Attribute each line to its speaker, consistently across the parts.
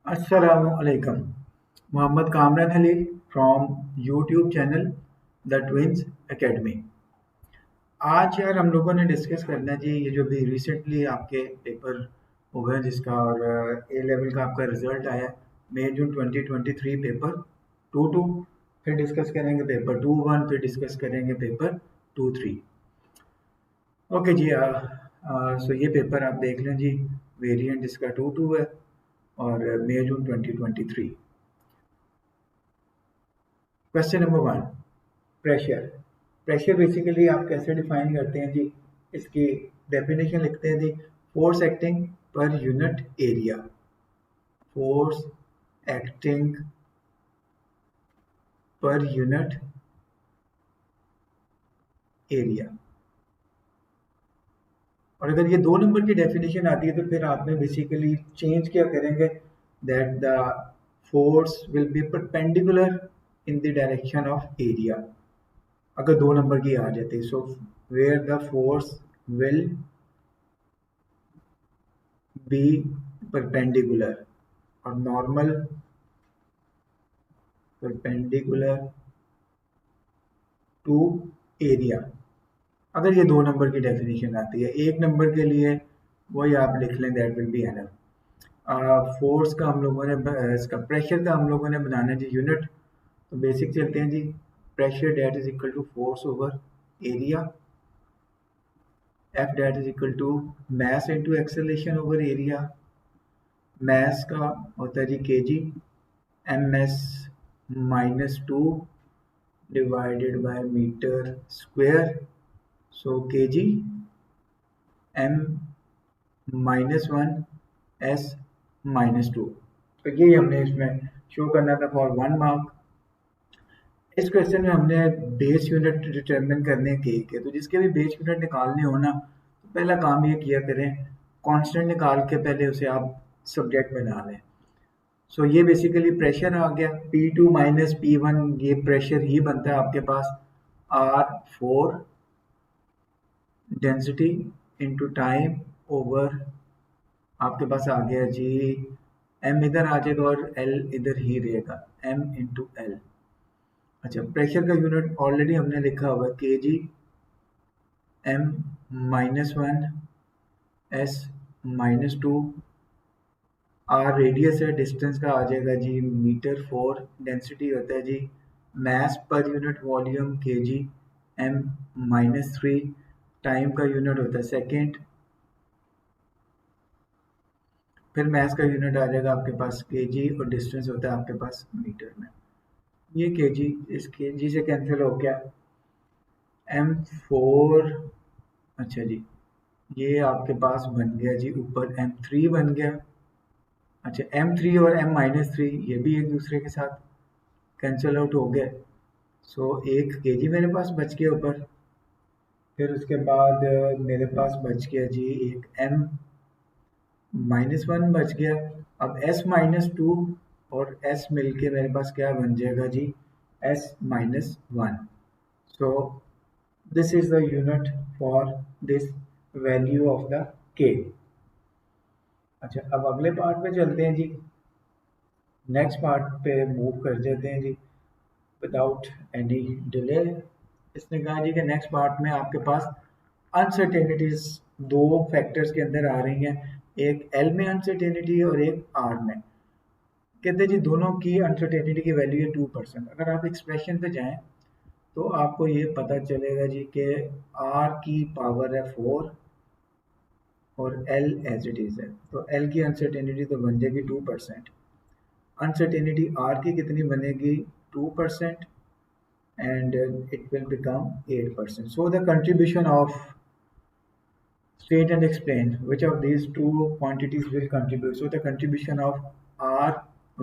Speaker 1: Assalamualaikum. Mohammad Kamran Ali from YouTube channel The Twins Academy. आज यार हम लोगों ने डिस्कस करना है जी ये जो भी रिसेंटली आपके पेपर हुए हैं जिसका और ए लेवल का आपका रिजल्ट आया मई जून 2023 पेपर 2-2 फिर डिस्कस करेंगे पेपर 2-1 फिर डिस्कस करेंगे पेपर 2-3। ओके जी सो ये पेपर आप देख लें जी वेरिएंट इसका 2-2 है और मई जून 2023। Question number 1 pressure. Pressure basically आप कैसे डिफाइन करते हैं जी इसकी डेफिनेशन लिखते हैं जी force acting per unit area. Force acting per unit area. और अगर ये 2 नंबर की डेफिनेशन आती है तो फिर आप में बेसिकली चेंज क्या करेंगे that the force will be perpendicular in the direction of area. अगर 2 नंबर की आ जाती so where the force will be perpendicular और नॉर्मल परपेंडिकुलर टू एरिया। अगर ये 2 नंबर की डेफिनेशन आती है 1 नंबर के लिए वही आप लिख लें that will be enough. Force का हम लोगों ने इसका प्रेशर का हम लोगों ने बनाना है जी यूनिट। तो बेसिक चलते हैं जी pressure that is equal to force over area. F that is equal to mass into acceleration over area. Mass का होता है जी KG M S -2 divided by metre square. So KG M -1 S -2। तो ये हमने इसमें शो करना था फॉर 1 मार्क। इस क्वेश्चन में हमने बेस यूनिट डिटरमिन करने के तो जिसके भी बेस यूनिट निकालने हो ना तो पहला काम ये किया करें कांस्टेंट निकाल के पहले उसे आप सब्जेक्ट बना लें। सो ये बेसिकली प्रेशर आ गया P2 माइनस P1 ये प्रेशर ही बनता है आपके पास R4 density into time over आपके पास आ गया जी m इधर आ जाएगा और l इधर ही रहेगा m इंटू एल। अच्छा प्रेशर का यूनिट ऑलरेडी हमने लिखा हुआ है के जी m -1 s -2 r रेडियस है डिस्टेंस का आ जाएगा जी मीटर 4 डेंसिटी होता है जी मास पर यूनिट वॉल्यूम के जी m -3 टाइम का यूनिट होता है सेकेंड। फिर मास का यूनिट आ जाएगा आपके पास केजी और डिस्टेंस होता है आपके पास मीटर में। ये केजी इस केजी से कैंसिल हो गया M4। अच्छा जी ये आपके पास बन गया जी ऊपर M3 बन गया। अच्छा M3 और M-3 ये भी एक दूसरे के साथ कैंसिल आउट हो गए। सो एक केजी मेरे पास बच गया ऊपर। फिर उसके बाद मेरे पास बच गया जी एक M-1 बच गया। अब S-2 और S मिलके मेरे पास क्या बन जाएगा जी S-1। So this is the unit for this value of the k। अच्छा अब अगले पार्ट पे चलते हैं जी नेक्स्ट पार्ट पे मूव कर जाते हैं जी विदाउट एनी डिले। इसने कहा जी कि नेक्स्ट पार्ट में आपके पास अनसर्टेनिटीज 2 फैक्टर्स के अंदर आ रही हैं एक एल में अनसर्टेनिटी और एक आर में। कहते हैं जी दोनों की अनसर्टेनिटी की वैल्यू है 2%। अगर आप एक्सप्रेशन पे जाएं तो आपको ये पता चलेगा जी कि r की पावर है 4 और l एज इट इज़ है तो l की अनसर्टेनिटी तो बन जाएगी 2%। अनसर्टेनिटी r की कितनी बनेगी 2% and it will become 8%। So the contribution of state and explain which of these two quantities will contribute। So the contribution of r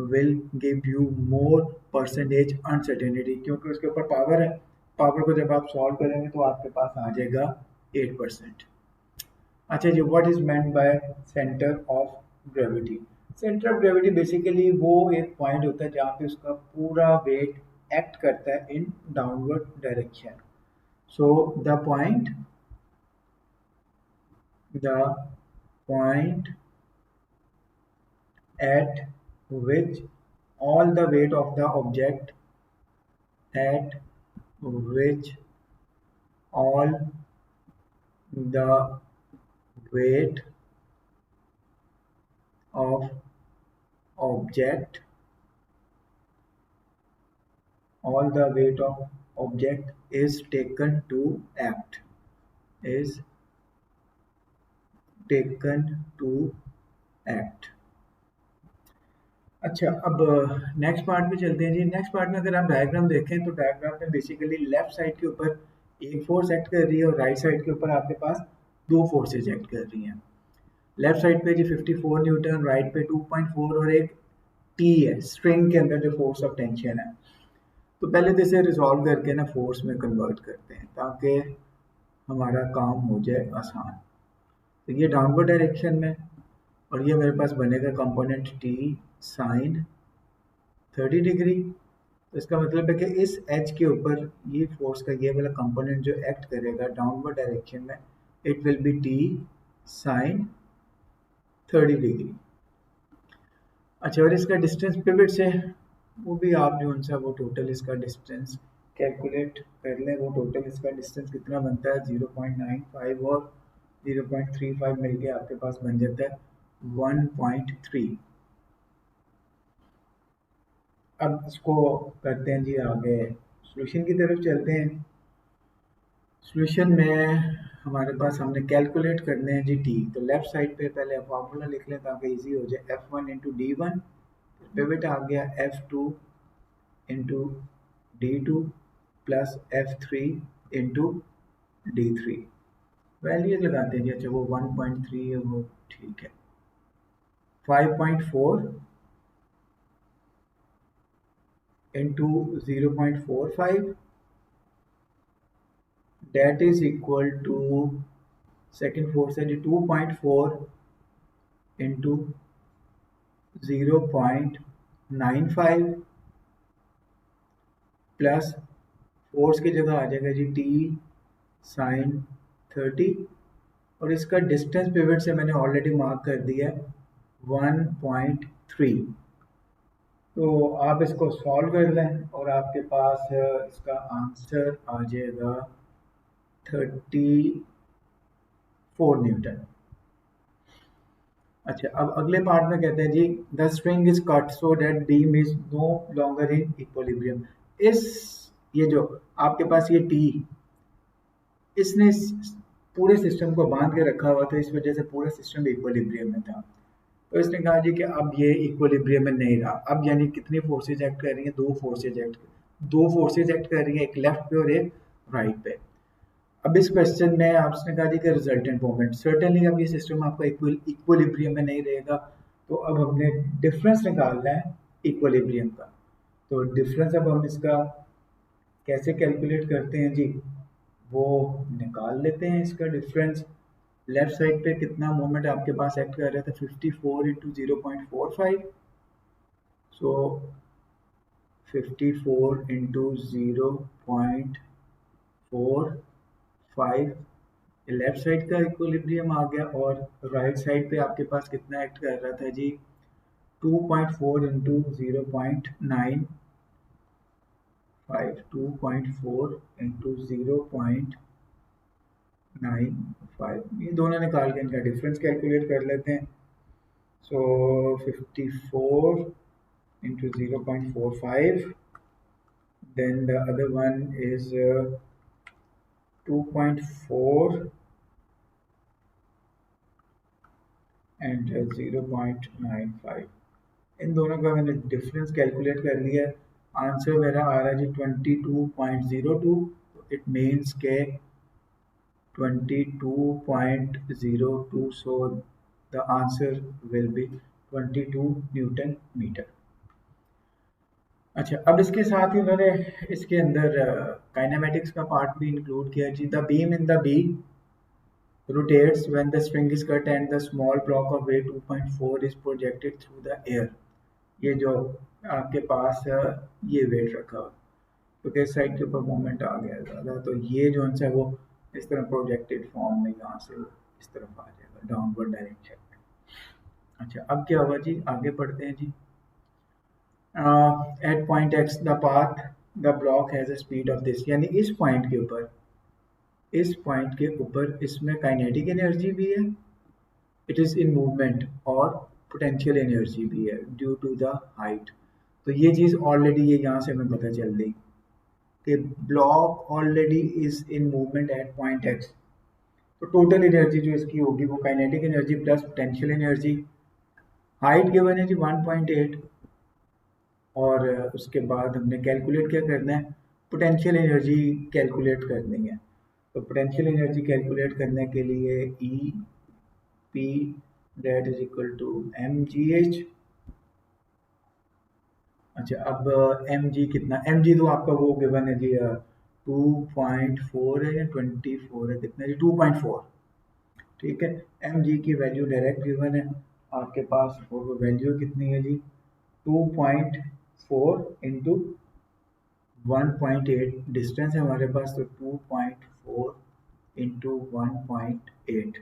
Speaker 1: will give you more percentage uncertainty क्योंकि उसके ऊपर power है। Power को जब आप solve करेंगे तो आपके पास आ जाएगा 8%। अच्छा जी what is meant by centre of gravity. Centre of gravity basically वो एक पॉइंट होता है जहाँ पे उसका पूरा वेट एक्ट करता है in downward direction. So the point at which all the weight of the object at which all the weight of object all the weight of object is taken to act is taken to act। अच्छा, अब next part पे चलते हैं जी। Next part में अगर आप diagram देखें तो डायग्राम में बेसिकली लेफ्ट साइड के ऊपर एक फोर्स एक्ट कर रही है और राइट साइड के ऊपर आपके पास दो फोर्सेज एक्ट कर रही हैं। लेफ्ट साइड पे जी 54 न्यूटन, राइट पे 2.4 और एक टी है स्ट्रिंग के अंदर जो फोर्स ऑफ टेंशन है। तो पहले तो इसे रिजॉल्व करके ना फोर्स में कन्वर्ट करते हैं ताकि हमारा काम हो जाए आसान। तो ये डाउनवर्ड डायरेक्शन में और ये मेरे पास बनेगा कंपोनेंट टी साइन 30 डिग्री। तो इसका मतलब है कि इस एज के ऊपर ये फोर्स का ये वाला कंपोनेंट जो एक्ट करेगा डाउनवर्ड डायरेक्शन में, it will be T sine 30 degree. अच्छा, और इसका डिस्टेंस पिवट से वो भी आप जो सा वो टोटल इसका डिस्टेंस कैलकुलेट कर लें। वो टोटल इसका डिस्टेंस कितना बनता है 0.95 और 0.35 मिलके आपके पास बन जाता है 1.3। अब इसको करते हैं जी आगे, सॉल्यूशन की तरफ चलते हैं। सॉल्यूशन में हमारे पास हमने कैलकुलेट करने हैं जी टी। तो लेफ्ट साइड पे पहले फार्मूला लिख लें ताकि इजी हो जाए। F1 into D one, pivot आ गया F2 into D2 plus F3 into D3। Values लगाते हैं जी। अच्छा, वो 1.3 है, वो ठीक है। 5.4 into 0.45 that is equal to second force है जी 2.4 इंटू 0.95 प्लस फोर्स की जगह आ जाएगा जी टी साइन 30 और इसका डिस्टेंस पिवट से मैंने ऑलरेडी मार्क कर दिया 1.3। तो आप इसको सॉल्व कर लें और आपके पास इसका आंसर आ जाएगा 34 न्यूटन। अच्छा, अब अगले पार्ट में कहते हैं जी the string is cut so that beam is no longer in equilibrium. इस ये जो आपके पास ये टी, इसने पूरे सिस्टम को बांध के रखा हुआ था, इस वजह से पूरा सिस्टम इक्विलिब्रियम में था। तो इसने कहा जी कि अब ये इक्विलिब्रियम में नहीं रहा। अब यानी कितनी फोर्सेज एक्ट कर रही हैं? दो फोर्सेज एक्ट कर रही हैं, एक लेफ्ट पे और एक राइट पे। अब इस क्वेश्चन में आपने कहा जी कि रिजल्टेंट मोमेंट, सर्टेनली अब ये सिस्टम आपका इक्विलिब्रियम में नहीं रहेगा। तो अब हमने डिफरेंस निकालना है इक्विलिब्रियम का। तो डिफरेंस अब हम इसका कैसे कैलकुलेट करते हैं जी, वो निकाल लेते हैं। इसका डिफरेंस लेफ्ट साइड पे कितना मोमेंट आपके पास एक्ट कर रहा था 54 इंटू 0.45। सो 54 इंटू 0.45 लेफ्ट साइड का इक्विलिब्रियम आ गया और राइट साइड पे आपके पास कितना एक्ट कर रहा था जी 2.4 इंटू 0.95, 2.4 इंटू 0.95, ये दोनों निकाल के इनका डिफरेंस कैलकुलेट कर लेते हैं। सो 54 into 0.45, then the other one is 2.4 and 0.95। इन दोनों का मैंने डिफरेंस कैलकुलेट कर लिया। आंसर मेरा आ रहा है जी 22.02। इट मीन्स के 22.02, so the answer will be 22 newton metre. अच्छा, अब इसके साथ ही उन्होंने इसके अंदर काइनेमेटिक्स का पार्ट भी इंक्लूड किया जी। The beam in the B rotates when the string is cut and the small block of weight 2.4 is projected through the air। ये जो आपके पास ये वेट रखा हुआ क्योंकि इस साइड के ऊपर मोमेंट आ गया ज़्यादा, तो ये जो है वो इस तरह प्रोजेक्टेड फॉर्म में यहाँ से इस तरफ आ जाएगा डाउनवर्ड डायरेक्शन में। अच्छा, अब क्या हुआ जी, आगे पढ़ते हैं जी। At point X the path the block has a speed of this, यानी इस पॉइंट के ऊपर इसमें काइनेटिक एनर्जी भी है, इट इज़ इन मूवमेंट, और पोटेंशियल एनर्जी भी है ड्यू टू द हाइट। तो ये चीज़ ऑलरेडी ये यहाँ से हमें पता चल गई कि block already is in movement at point x. तो टोटल एनर्जी जो इसकी होगी वो kinetic energy plus potential energy, height given है जी 1.8, और उसके बाद हमने कैलकुलेट क्या करना है, पोटेंशियल एनर्जी कैलकुलेट करनी है। तो पोटेंशियल एनर्जी कैलकुलेट करने के लिए E P that is equal to M G H. अच्छा, अब एम जी कितना, एम जी तो आपका वो गिवन है जी 2.4 है या 24 है, कितना जी 2.4, ठीक है। एम जी की वैल्यू डायरेक्ट गिवन है आपके पास, और वो वैल्यू कितनी है जी 2.4 इंटू 1.8, डिस्टेंस है हमारे पास, तो 2.4 इंटू 1.8,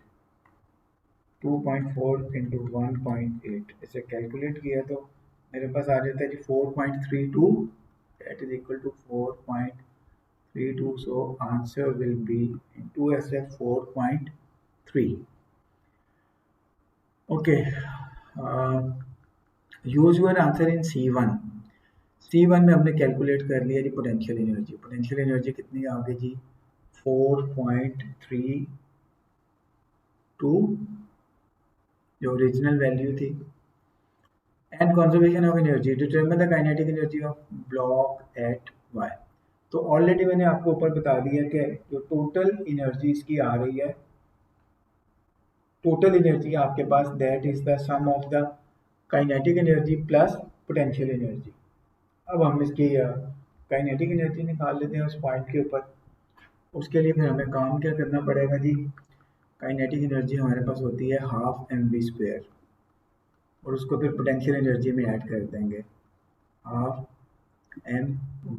Speaker 1: 2.4 इंटू 1.8 इसे कैलकुलेट किया तो मेरे पास आ जाता है जी 4.32, that is equal to 4.32, so answer will be in 2SF 4.3। Okay, use your answer in C1 में हमने कैलकुलेट कर लिया जी पोटेंशियल एनर्जी। पोटेंशियल एनर्जी कितनी आ गई जी 4.32 जो ओरिजिनल वैल्यू थी। And conservation of energy, determine the kinetic energy of block at Y. तो ऑलरेडी मैंने आपको ऊपर बता दिया कि जो टोटल एनर्जी इसकी आ रही है, टोटल एनर्जी आपके पास that is the sum of the kinetic energy plus potential energy. अब हम इसकी काइनेटिक एनर्जी निकाल लेते हैं उस पॉइंट के ऊपर। उसके लिए फिर हमें काम क्या करना पड़ेगा जी, काइनेटिक एनर्जी हमारे पास होती है हाफ एम वी स्क्वेयर, और उसको फिर पोटेंशियल एनर्जी में ऐड कर देंगे हाफ एम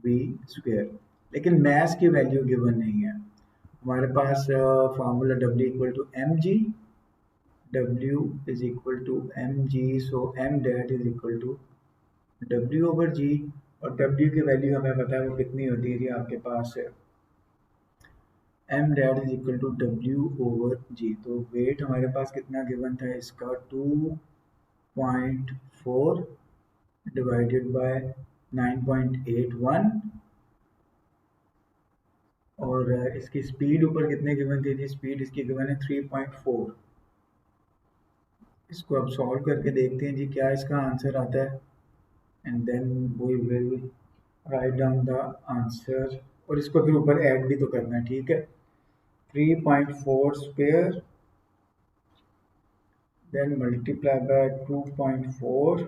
Speaker 1: वी स्क्वेयर। लेकिन मैस की वैल्यू गिवन नहीं है हमारे पास, formula W equal to M G, W is equal to M G, so M that is equal to W over G, और W की वैल्यू हमें पता है वो कितनी होती है जी आपके पास M that is equal to W over G. तो वेट हमारे पास कितना गिवन था इसका 2.4 डिवाइडेड बाय 9.81, और इसकी स्पीड ऊपर कितने गिवन थी जी, स्पीड इसकी गिवन है 3.4। इसको अब सॉल्व करके देखते हैं जी क्या इसका आंसर आता है, and then we will write down the answer, और इसको फिर ऊपर ऐड भी तो करना है, ठीक है। 3.4 square then multiply by 2.4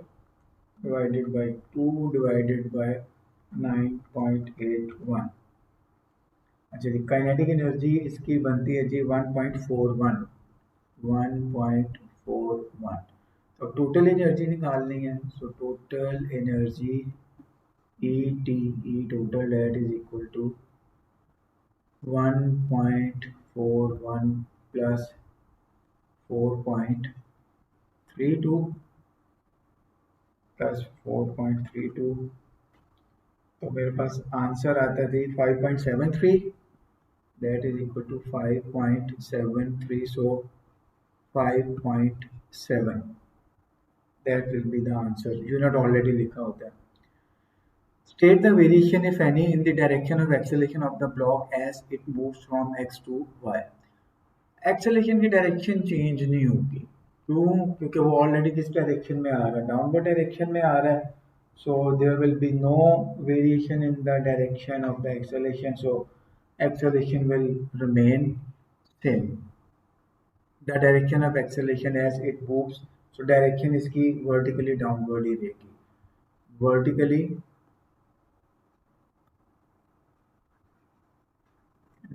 Speaker 1: divided by 2 divided by 9.81। अच्छा जी, काइनेटिक एनर्जी इसकी बनती है जी 1.41, 1.41। तो टोटल एनर्जी निकालनी है, so total energy E T E total that is equal to 1.41 plus 4.32 plus 4.32, तो मेरे पास आंसर आता है 5.73, that is equal to 5.73, so 5.7 that will be the answer. Unit already लिखा होता है। State the variation if any in the direction of acceleration of the block as it moves from X to Y. Acceleration की direction change नहीं होगी, क्यों, क्योंकि वो already किस डायरेक्शन में आ रहा है, डाउनवर्ड डायरेक्शन में आ रहा है। So there will be no variation in the direction of the acceleration, so acceleration will remain same. The direction of acceleration as it moves, so direction इसकी vertically downward ही रहेगी, vertically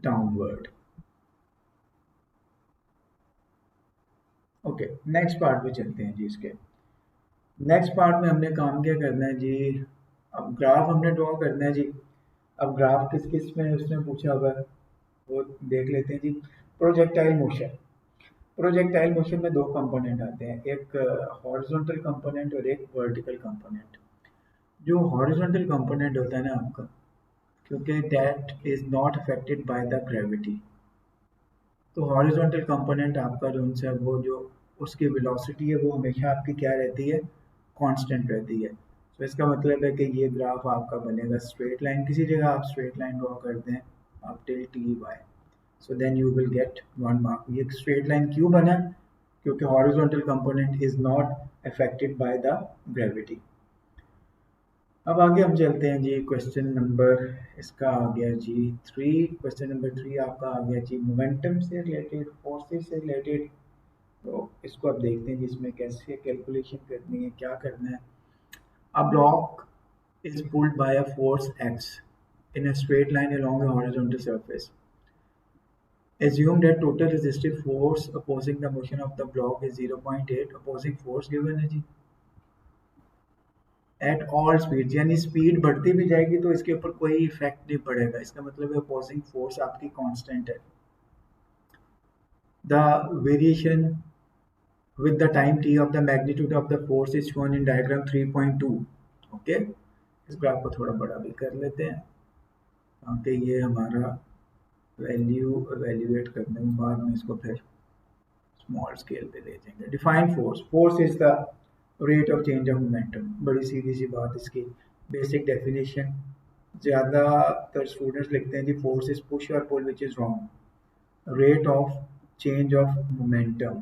Speaker 1: downward। Okay, next part पे चलते हैं जी। इसके next part में हमने काम क्या करना है जी, अब ग्राफ हमने ड्रॉ करना है जी। अब ग्राफ किस किस में उसने पूछा हुआ है वो देख लेते हैं जी। प्रोजेक्टाइल मोशन, प्रोजेक्टाइल मोशन में दो कंपोनेंट आते हैं, एक हॉरिजॉन्टल कंपोनेंट और एक वर्टिकल कंपोनेंट। जो हॉरिजॉन्टल कंपोनेंट होता है ना आपका, क्योंकि that is not affected by the gravity, तो हॉरिजॉन्टल कंपोनेंट आपका जो उनसे वो जो उसकी वेलोसिटी है वो हमेशा आपकी क्या रहती है, कांस्टेंट रहती है। तो इसका मतलब है कि ये ग्राफ आपका बनेगा स्ट्रेट लाइन, किसी जगह आप स्ट्रेट लाइन ड्रॉ कर दें आप till T Y, so then you will get 1 mark. ये स्ट्रेट लाइन क्यों बना, क्योंकि horizontal component is not affected by the gravity. अब आगे हम चलते हैं जी, क्वेश्चन नंबर इसका आ गया जी 3। क्वेश्चन नंबर 3 आपका आ गया जी मोमेंटम से रिलेटेड, फोर्सेस से रिलेटेड। तो इसको आप देखते हैं जी इसमें कैसे कैलकुलेशन करनी है, क्या करना है। A block is pulled by a force x in a straight line along a horizontal surface. Assume that total resistive force opposing the motion of the block is 0.8 opposing force given है जी at all speed, यानी speed बढ़ती भी जाएगी तो इसके ऊपर कोई effect नहीं पड़ेगा, इसका मतलब है अपोजिंग फोर्स आपकी कांस्टेंट है। The variation with the time t of the magnitude of the force is shown in diagram 3.2। Okay, इस ग्राफ को थोड़ा बड़ा भी कर लेते हैं ताकि ये हमारा वैल्यू एवेल्युएट करने के बाद में इसको फिर स्मॉल स्केल पे ले जाएंगे। Define force, force is the rate of change of momentum, बड़ी सीधी सी बात इसकी बेसिक डेफिनेशन। ज़्यादातर स्टूडेंट्स लिखते हैं जी फोर्स इज पुश और pull, which is wrong. Rate of change of momentum,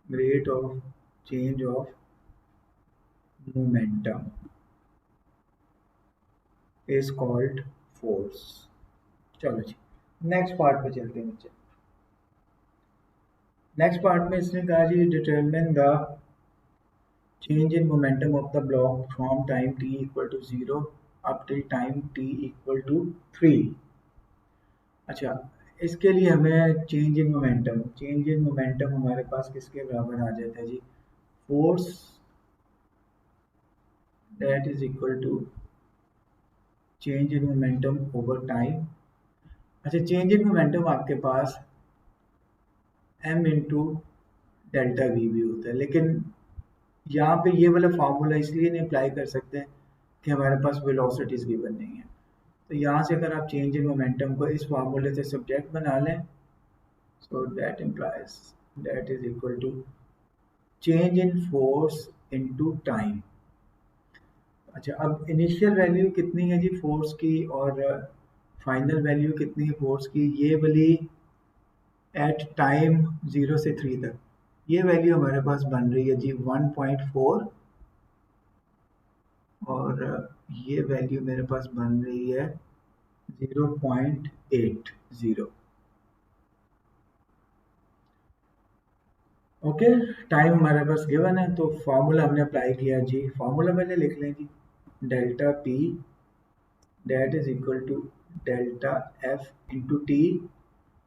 Speaker 1: rate of change of momentum is called force. चलो जी नेक्स्ट पार्ट पे चलते हैं नीचे। नेक्स्ट पार्ट में इसने कहा जी determine the change in momentum of the block from time t equal to 0 up till time t equal to 3। अच्छा, इसके लिए हमें change in momentum, change in momentum हमारे पास किसके बराबर आ जाता है जी, force that is equal to change in momentum over time. अच्छा, चेंज इन मोमेंटम आपके पास m इंटू डेल्टा वी भी होता है, लेकिन यहाँ पे ये वाला फार्मूला इसलिए नहीं अप्लाई कर सकते कि हमारे पास वेलोसिटीज गिवन नहीं है। तो यहाँ से अगर आप चेंज इन मोमेंटम को इस फार्मूले से सब्जेक्ट बना लें, so that implies that is equal to change in force into time. अच्छा, अब इनिशियल वैल्यू कितनी है जी फोर्स की और फाइनल वैल्यू कितनी है फोर्स की, ये वाली एट टाइम 0 से 3 तक ये वैल्यू हमारे पास बन रही है जी 1.4 और ये वैल्यू मेरे पास बन रही है 0.80। ओके, टाइम हमारे पास गिवन है तो फॉर्मूला हमने अप्लाई किया जी, फॉर्मूला पहले लिख लें जी, delta P that is equal to delta F into T.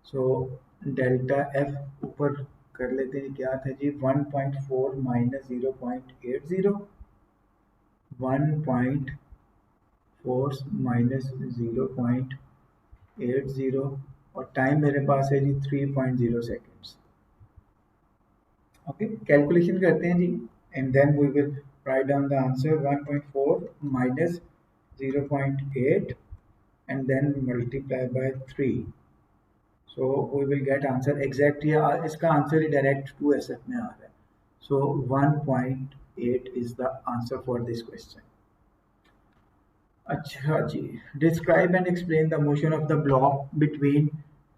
Speaker 1: So delta F ऊपर कर लेते हैं, क्या था जी 1.4 माइनस 0.80, 1.4 माइनस 0.80 और टाइम मेरे पास है जी 3.0 सेकेंड्स। ओके, कैलकुलेशन करते हैं जी and then we will write down the answer 1.4 minus 0.8 and then multiply by 3, so we will get answer exact, या इसका आंसर ही डायरेक्ट 2SF में आ रहा है। so 1.8 is the answer for this question। अच्छा जी, describe and explain the motion of the block between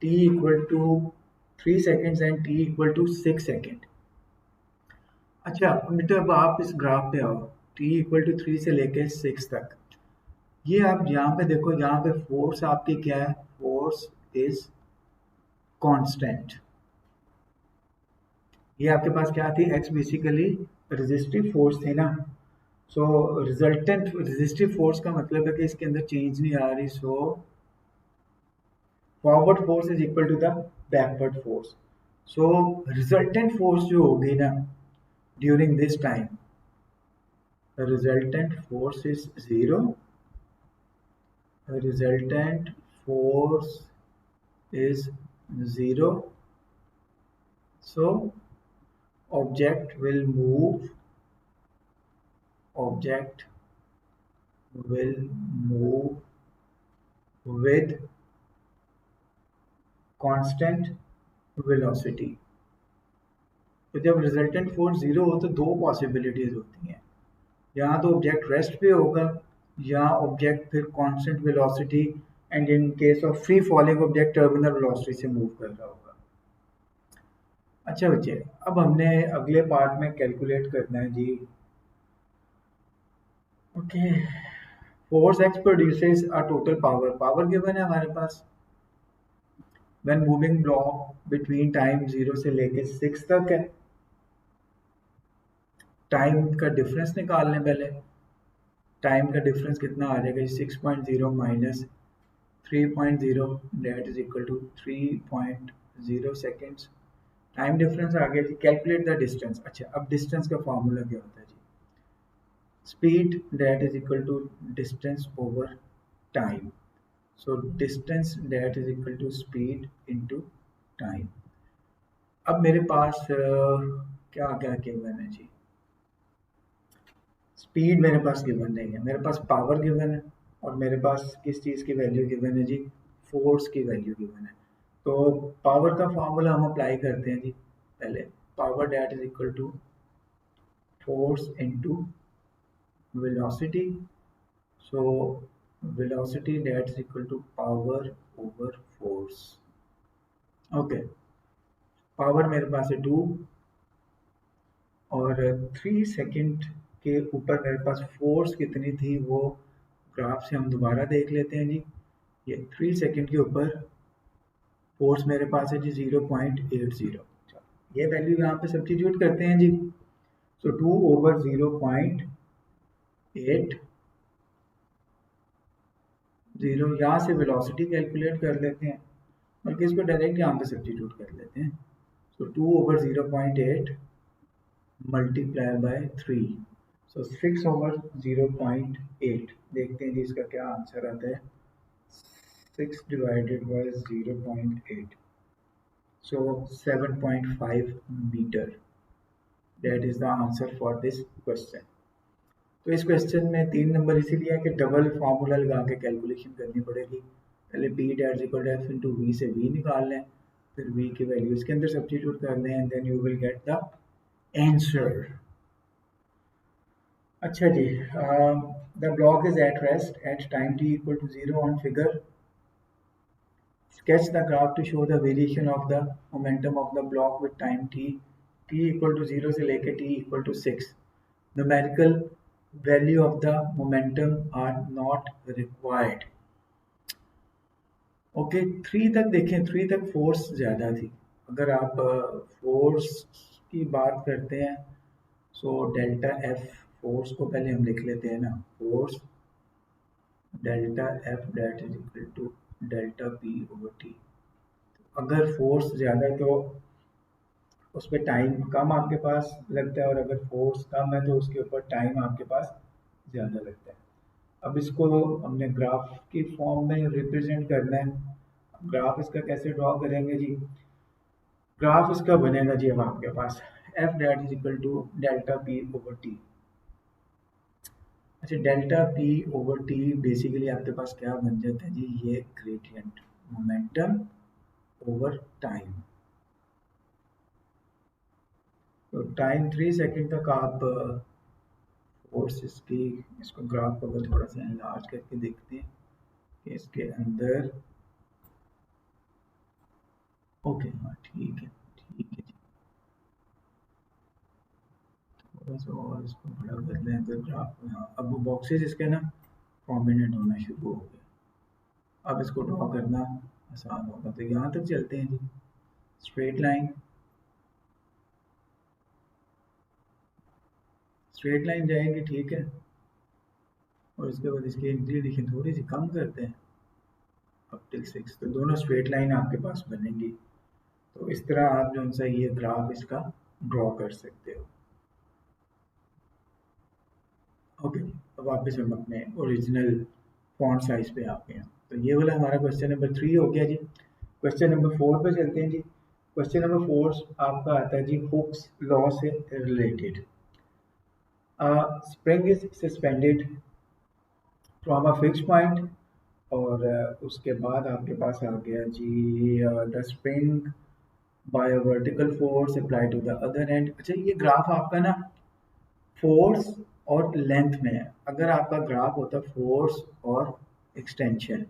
Speaker 1: t equal to 3 seconds and t equal to 6 second. अच्छा बेटा, अब आप इस ग्राफ पे आओ, t इक्वल टू 3 से लेके 6 तक, ये आप यहाँ पे देखो, यहाँ पे फोर्स आपकी क्या है, फोर्स इज कांस्टेंट। ये आपके पास क्या थी, x बेसिकली रेजिस्टिव फोर्स थी ना। सो रिजल्टेंट रेजिस्टिव फोर्स का मतलब है कि इसके अंदर चेंज नहीं आ रही, so forward force is equal to the backward force. So resultant force जो होगी ना during this time, resultant force is 0, resultant force is 0, so object will move object will move with constant velocity। तो जब resultant force zero हो तो दो possibilities होती हैं, या तो ऑब्जेक्ट रेस्ट पे होगा या ऑब्जेक्ट फिर constant velocity and in case of free falling object terminal velocity से मूव कर रहा होगा। अच्छा बच्चे, अब हमने अगले पार्ट में कैलकुलेट करना है जी। Okay, force X produces a total power, power given है हमारे पास when moving block between time 0 से लेके 6 तक है। टाइम का डिफरेंस निकाल लें पहले। टाइम का डिफरेंस कितना आ जाएगा, 6.0 minus 3.0 that is equal to 3.0 seconds. Time difference आ गया जी। Calculate the distance. अच्छा, अब डिस्टेंस का फॉर्मूला क्या होता है जी, speed that is equal to distance over time. So distance that is equal to speed into time. अब मेरे पास क्या क्या गिवन है जी, स्पीड मेरे पास गिवन नहीं है, मेरे पास पावर गिवन है और मेरे पास किस चीज़ की वैल्यू गिवन है जी, फोर्स की वैल्यू गिवन है। तो पावर का फॉर्मूला हम अप्लाई करते हैं जी। पहले power that is equal to force into velocity. So velocity that is equal to power over force. Okay, power मेरे पास है 2 और 3 सेकंड के ऊपर मेरे पास फोर्स कितनी थी वो ग्राफ से हम दोबारा देख लेते हैं जी। ये 3 सेकंड के ऊपर फोर्स मेरे पास है जी 0.80। ये वैल्यू यहाँ पे सब्स्टिट्यूट करते हैं जी। सो 2 ओवर 0.80, यहाँ से वेलोसिटी कैलकुलेट कर लेते हैं, बल्कि इसको डायरेक्ट यहाँ पे सब्स्टिट्यूट कर लेते हैं। सो 2 over 0.8 multiply by 3, so 6 over 0.8। देखते हैं जी इसका क्या आंसर आता है। 6 divided by 0.8, so 7.5 meter, that is the answer for this question। तो इस क्वेश्चन में 3 नंबर इसीलिए है कि डबल फार्मूला लगा के कैलकुलेशन करनी पड़ेगी। पहले p that equal F into V से v निकाल लें, फिर v की वैल्यू इसके अंदर सब्स्टिट्यूट कर लें and then you will get the answer. अच्छा जी, the block is at rest at time t equal to 0 on figure. Sketch the graph to show the variation of the momentum of the block with time t equal to 0 से लेके t equal to 6। Numerical value of the momentum are not required। Okay, 3 तक देखें, 3 तक force ज़्यादा थी। अगर आप force की बात करते हैं सो डेल्टा एफ, फोर्स को पहले हम लिख लेते हैं ना, force delta F that is equal to delta P over T. अगर फोर्स ज़्यादा है तो उस पर टाइम कम आपके पास लगता है, और अगर फोर्स कम है तो उसके ऊपर टाइम आपके पास ज़्यादा लगता है। अब इसको हमने ग्राफ की फॉर्म में रिप्रेजेंट करना है। ग्राफ इसका कैसे ड्रॉ करेंगे जी, ग्राफ इसका बनेगा जी अब आपके पास F that is equal to delta P over T. अच्छा, delta P over T basically आपके पास क्या बन जाता है जी, ये ग्रेडियंट मोमेंटम ओवर टाइम। तो टाइम 3 सेकंड तक आप फोर्सेस की इसको ग्राफ को अगर थोड़ा सा एनलार्ज करके देखते हैं कि इसके अंदर, ओके हाँ ठीक है जी। थोड़ा सा और इसको बड़ा कर लें तो ग्राफ, हाँ अब वो बॉक्सेस इसके ना प्रोमिनेंट होना शुरू हो गए। अब इसको ड्रॉ करना आसान होगा। तो यहाँ तक चलते हैं जी, स्ट्रेट लाइन, स्ट्रेट लाइन जाएंगे ठीक है, और उसके बाद इसकी इंक्लिनेशन थोड़ी सी कम करते हैं अप टिल 6, तो दोनों स्ट्रेट लाइन आपके पास बनेंगी। तो इस तरह आप जो सा ये ग्राफ इसका ड्रॉ कर सकते हो। ओके, अब वापस हम अपने ओरिजिनल फॉन्ट साइज पे आ गए हैं। तो ये वाला हमारा क्वेश्चन नंबर 3 हो गया जी। क्वेश्चन नंबर 4 पे चलते हैं जी। क्वेश्चन नंबर 4 आपका आता है जी हुक्स लॉ से related. Spring is suspended from a fix point, और उसके बाद आपके पास आ गया जी the spring by a vertical force apply to the other end. अच्छा, ये ग्राफ आपका ना फोर्स और लेंथ में है। अगर आपका ग्राफ होता फोर्स और एक्सटेंशन,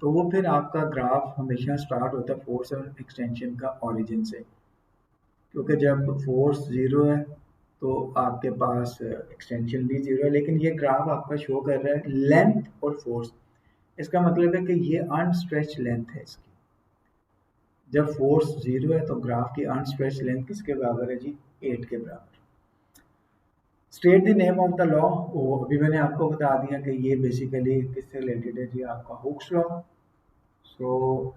Speaker 1: तो वो फिर आपका ग्राफ हमेशा स्टार्ट होता है फोर्स और एक्सटेंशन का ओरिजिन से, क्योंकि जब फोर्स ज़ीरो है तो आपके पास एक्सटेंशन भी ज़ीरो है। लेकिन ये ग्राफ आपका शो कर रहा है लेंथ और फोर्स। इसका मतलब है कि ये अनस्ट्रेच लेंथ है इसकी। जब फोर्स ज़ीरो है तो ग्राफ की अनस्ट्रेच लेंथ किसके बराबर है जी? 8 के बराबर। State the name of the law, वो अभी मैंने आपको बता दिया कि ये बेसिकली किससे रिलेटेड है जी? आपका हुक्स लॉ। सो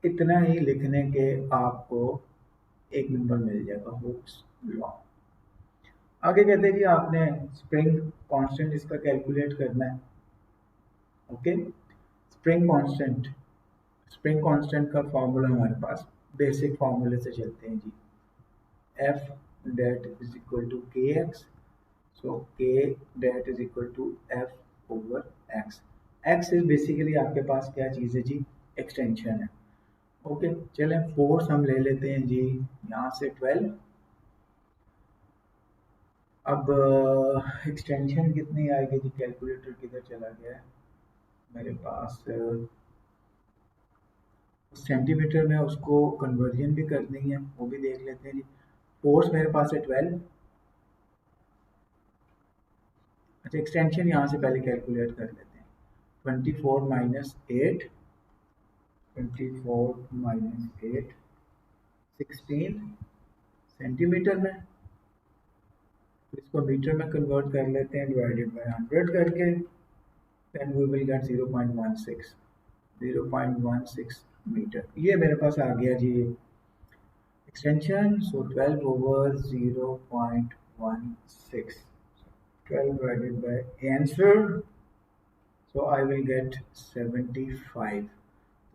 Speaker 1: इतना ही लिखने के आपको एक नंबर मिल जाएगा, हुक्स लॉ। आगे कहते हैं जी आपने स्प्रिंग कांस्टेंट इसका कैलकुलेट करना है। Okay, spring constant, spring constant का फॉर्मूला हमारे पास बेसिक फॉर्मूले से चलते हैं जी। F that is equal to K X, so K that is equal to F over X. X is basically आपके पास क्या चीज़ है जी? एक्सटेंशन है। ओके, चलें फोर्स हम ले लेते हैं जी यहाँ से 12। अब एक्सटेंशन कितनी आएगी जी? कैलकुलेटर किधर चला गया है मेरे पास? सेंटीमीटर में उसको कन्वर्जन भी करनी है, वो भी देख लेते हैं जी। फोर्स मेरे पास है 12। अच्छा, एक्सटेंशन यहाँ से पहले कैलकुलेट कर लेते हैं। 24 माइनस 8, 24 माइनस 8 16 सेंटीमीटर में। तो इसको मीटर में कन्वर्ट कर लेते हैं डिवाइडेड बाय 100 करके, then we will get 0.16, 0.16 metre. ये मेरे पास आ गया जी extension. So 12 over 0.16, 12 divided by answer, so I will get 75।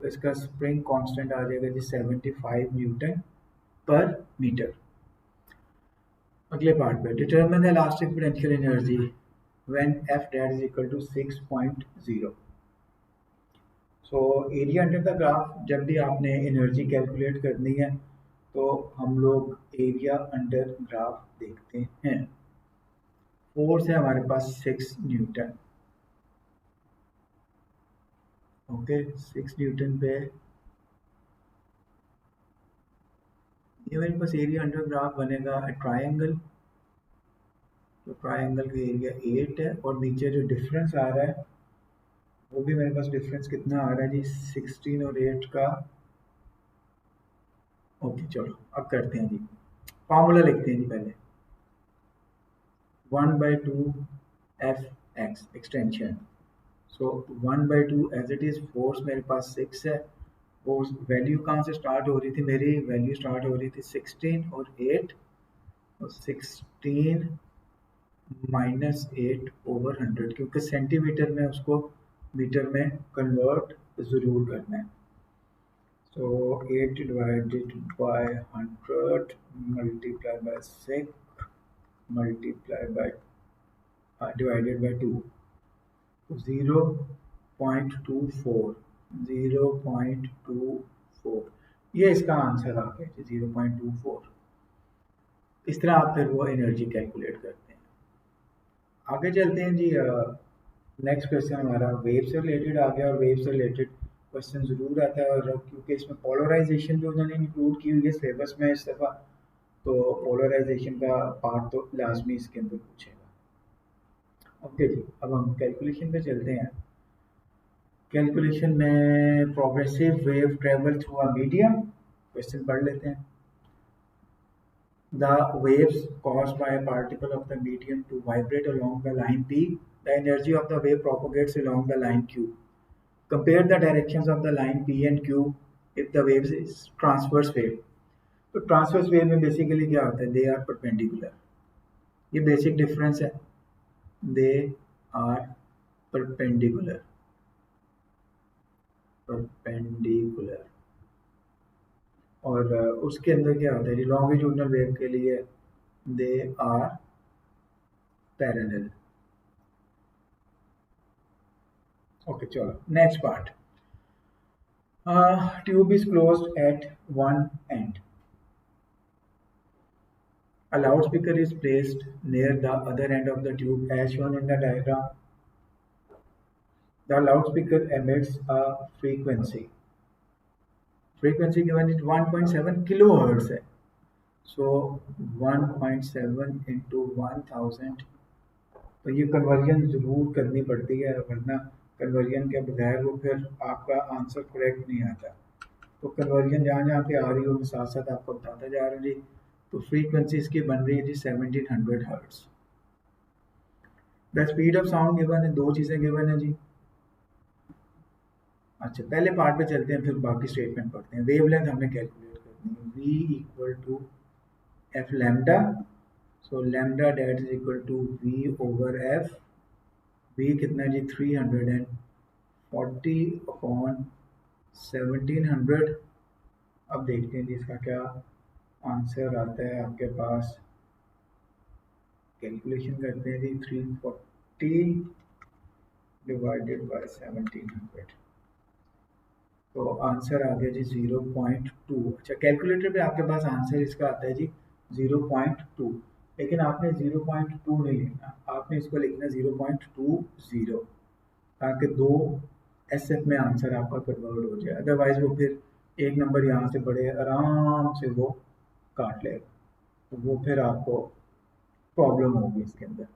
Speaker 1: तो इसका स्प्रिंग कांस्टेंट आ जाएगा जी 75 न्यूटन पर मीटर। अगले पार्ट पे determine the elastic potential energy when F that is equal to 6.0। So area under the graph, जब भी आपने एनर्जी कैलकुलेट करनी है तो हम लोग एरिया अंडर ग्राफ देखते हैं। फोर्स है हमारे पास 6 न्यूटन। ओके, 6 न्यूटन पे ये मेरे पास एरिया अंडर ग्राफ बनेगा ट्रायंगल। तो ट्रायंगल का एरिया 8 है, और नीचे जो डिफरेंस आ रहा है वो भी मेरे पास डिफरेंस कितना आ रहा है जी? 16 और 8 का। ओके चलो अब करते हैं जी, फॉर्मूला लिखते हैं जी पहले। 1/2 F X extension. So 1/2 as it is, force मेरे पास 6 है। वो वैल्यू कहाँ से स्टार्ट हो रही थी? मेरी वैल्यू स्टार्ट हो रही थी 16 और 8, और 16 माइनस 8 ओवर 100, क्योंकि सेंटीमीटर में उसको मीटर में कन्वर्ट ज़रूर करना है। सो 8 divided by 100 multiply by 6 multiply by divided by 2, 0.24, 0.24, ये इसका आंसर आ गया 0.24। इस तरह आप फिर वो एनर्जी कैलकुलेट करते हैं। आगे चलते हैं जी। नेक्स्ट क्वेश्चन हमारा वेव से रिलेटेड आ गया, और वेव से रिलेटेड क्वेश्चन ज़रूर आता है, और क्योंकि इसमें पोलराइजेशन भी उन्होंने इंक्लूड की हुई है सिलेबस में इस दफ़ा, तो पोलराइजेशन का पार्ट तो लाजमी इसके अंदर पूछेगा। ओके जी, अब हम कैलकुलेशन पे चलते हैं। कैलकुलेशन में progressive wave travel through a medium, question पढ़ लेते हैं। The waves caused by a particle of the medium to vibrate along the line P, the energy of the wave propagates along the line Q. Compare the directions of the line P and Q if the wave is transverse wave. तो transverse wave में basically क्या होता है? They are perpendicular, ये basic difference है। They are perpendicular, perpendicular. और उसके अंदर क्या होता है? लॉन्गिट्यूडनल वेव के लिए दे आर पैरेलल। ओके चलो next part. Tube is closed at one end. A loudspeaker is placed near the other end of the tube as shown in the diagram. The loudspeaker emits a frequency. Frequency given is 1.7 kilohertz है. So 1.7 into 1000. तो ये conversion ज़रूर करनी पड़ती है, वरना conversion के बगैर वो फिर आपका आंसर करेक्ट नहीं आता। तो कन्वर्जन जहाँ जहाँ पे आ रही हो साथ साथ आपको बताता जा रहा है जी। तो फ्रीक्वेंसी इसकी बन रही है जी 1700 hertz. The speed of sound given है, दो चीज़ें गिवन है जी। अच्छा पहले पार्ट पे चलते हैं, फिर बाकी स्टेटमेंट पढ़ते हैं। वेवलेंथ हमने कैलकुलेट करनी है, v equal to F lambda. So lambda that is equal to v over F. v कितना जी 340 अपॉन 1700। अब देखते हैं जी इसका क्या आंसर आता है आपके पास। कैलकुलेशन करते हैं जी 340 डिवाइडेड बाय 1700। तो आंसर आ गया जी 0.2। अच्छा कैलकुलेटर पे आपके पास आंसर इसका आता है जी 0.2, लेकिन आपने 0.2 नहीं लिखना, आपने इसको लिखना 0.20, ताकि दो SF में आंसर आपका कन्वर्ट हो जाए। अदरवाइज वो फिर एक नंबर यहाँ से बड़े आराम से वो काट लेगा, तो वो फिर आपको प्रॉब्लम होगी इसके अंदर।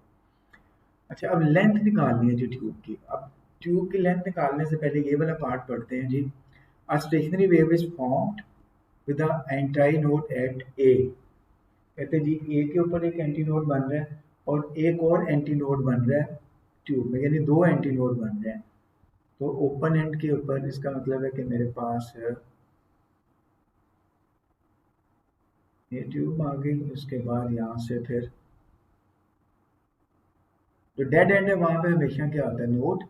Speaker 1: अच्छा अब लेंथ निकालनी है जी ट्यूब की। अब ट्यूब की लेंथ निकालने से पहले ये वाला पार्ट पढ़ते हैं जी। A stationary wave is formed with a antinode at A। कहते हैं जी A के ऊपर एक एंटीनोड बन रहा है और एक और एंटीनोड बन रहा है ट्यूब में, यानी दो एंटीनोड बन रहे हैं। तो ओपन एंड के ऊपर इसका मतलब है कि मेरे पास ये ट्यूब आ गई, उसके बाद यहाँ से फिर जो डेड एंड है वहाँ पे हमेशा क्या होता है नोड,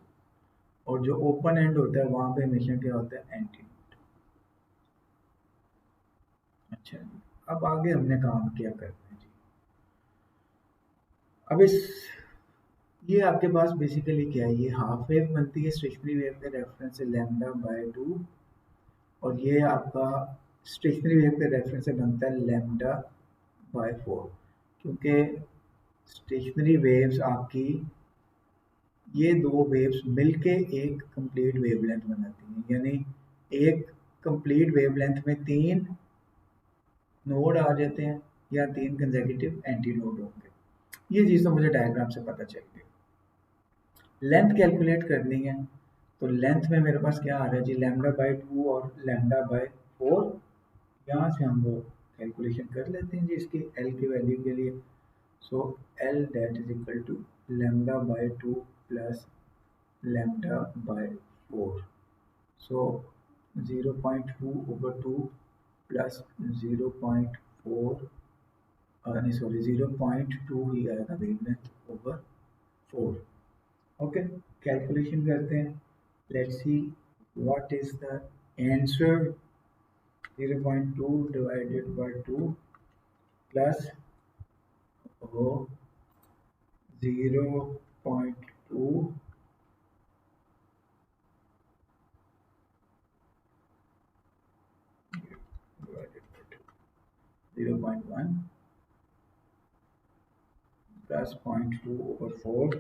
Speaker 1: और जो ओपन एंड होता है वहाँ पे हमेशा क्या होता है एंटीनोड। अच्छा अब आगे हमने काम क्या करना है जी। अब इस ये आपके पास बेसिकली क्या है, ये हाफ वेव बनती है स्टेशनरी वेव के रेफरेंस से लैम्डा बाय 2, और ये आपका स्टेशनरी वेव के रेफरेंस से बनता है लैम्डा बाय 4। क्योंकि स्टेशनरी वेव्स आपकी ये दो वेव्स मिलके एक कंप्लीट वेवलेंथ बनाती हैं, यानी एक कंप्लीट वेवलेंथ में तीन नोड आ जाते हैं या तीन कंसेक्यूटिव एंटी नोड होंगे। ये चीज़ तो मुझे डायग्राम से पता चल गई। लेंथ कैलकुलेट करनी है, तो लेंथ में मेरे पास क्या आ रहा है जी लैम्डा बाय 2 और लैम्डा बाय 4। यहाँ से हम वो कैलकुलेशन कर लेते हैं जी इसकी एल की वैल्यू के लिए। So L that is equal to lambda by 2 plus lambda by 4. So 0.2 over 2 plus 0.4 नहीं सॉरी 0.2 ही आएगा वेवलेंथ ओवर 4। ओके कैलकुलेशन करते हैं। Let's see what is the answer. 0.2 divided by 2 plus 0.2 0.1 plus 0.2 over 4,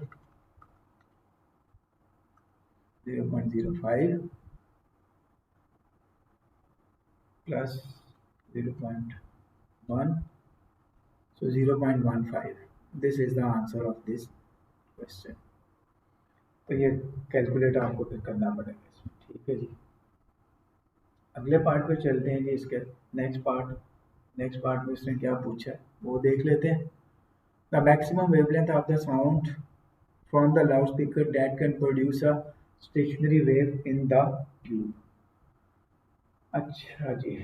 Speaker 1: 0.05 plus 0.1, so 0.15. This is the answer of this question. तो ये calculate आपको फिर करना पड़ेगा इसमें, ठीक है जी। अगले पार्ट पे चलते हैं जी इसके नेक्स्ट पार्ट में इसने क्या पूछा है वो देख लेते हैं। The maximum wavelength of the sound from the loud speaker that can produce a stationary wave in the tube. अच्छा जी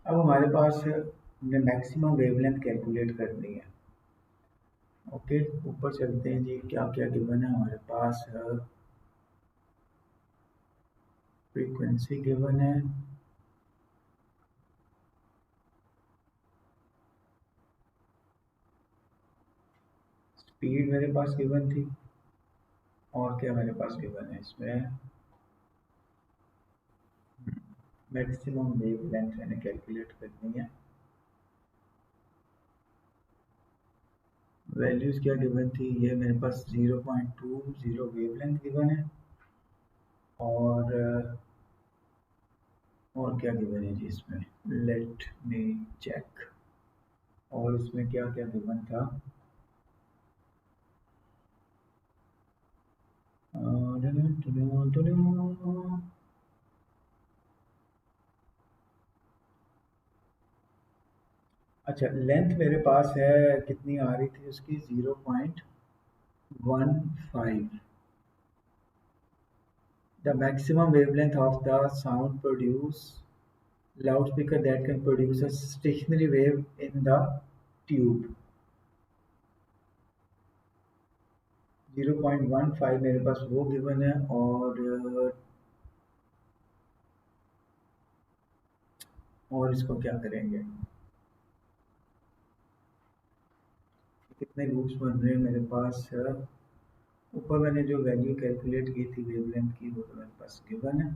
Speaker 1: अब हमारे पास हमने मैक्सिमम वेवलेंथ कैलकुलेट करनी है। ओके ऊपर चलते हैं जी, क्या क्या गिवन है हमारे पास। फ्रीक्वेंसी गिवन है, स्पीड मेरे पास गिवन थी, और क्या मेरे पास गिवन है इसमें, मैक्सिमम वेव लेंथ मैंने कैलकुलेट करनी है। वैल्यूज क्या गिवन थी, ये मेरे पास 0.20 वेवलेंथ गिवन है, और क्या गिवन है जी इसमें, लेट मी चेक। और इसमें क्या क्या गिवन था, अच्छा लेंथ मेरे पास है, कितनी आ रही थी उसकी, 0.15। The maximum wavelength of the sound produce loudspeaker that can produce a stationary wave in the tube। 0.15 मेरे पास वो गिवन है, और इसको क्या करेंगे, कितने लूप्स बन रहे हैं मेरे पास, ऊपर मैंने जो वैल्यू कैलकुलेट की थी वेवलेंथ की वो तो मेरे पास गिवन है,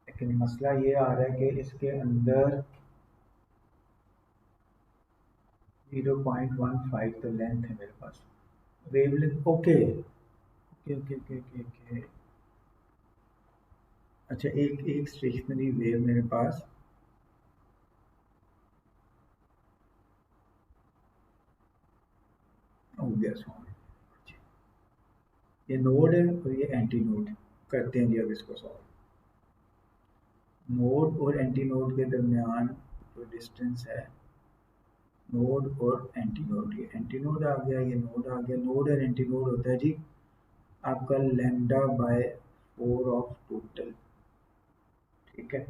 Speaker 1: लेकिन मसला ये आ रहा है कि इसके अंदर 0.15 तो लेंथ है मेरे पास, wavelength okay okay okay okay okay okay. अच्छा एक एक स्टेशनरी वेव मेरे पास, हो गया सॉल्व, ये नोड है और ये एंटी नोड, करते हैं जी अब इसको सॉल्व। नोड और एंटी नोड के दरमियान जो डिस्टेंस है, नोड और एंटी नोड, ये एंटी नोड आ गया, ये नोड आ गया, नोड और एंटी नोड होता है जी आपका लैम्डा बाय 4 ऑफ टोटल, ठीक है।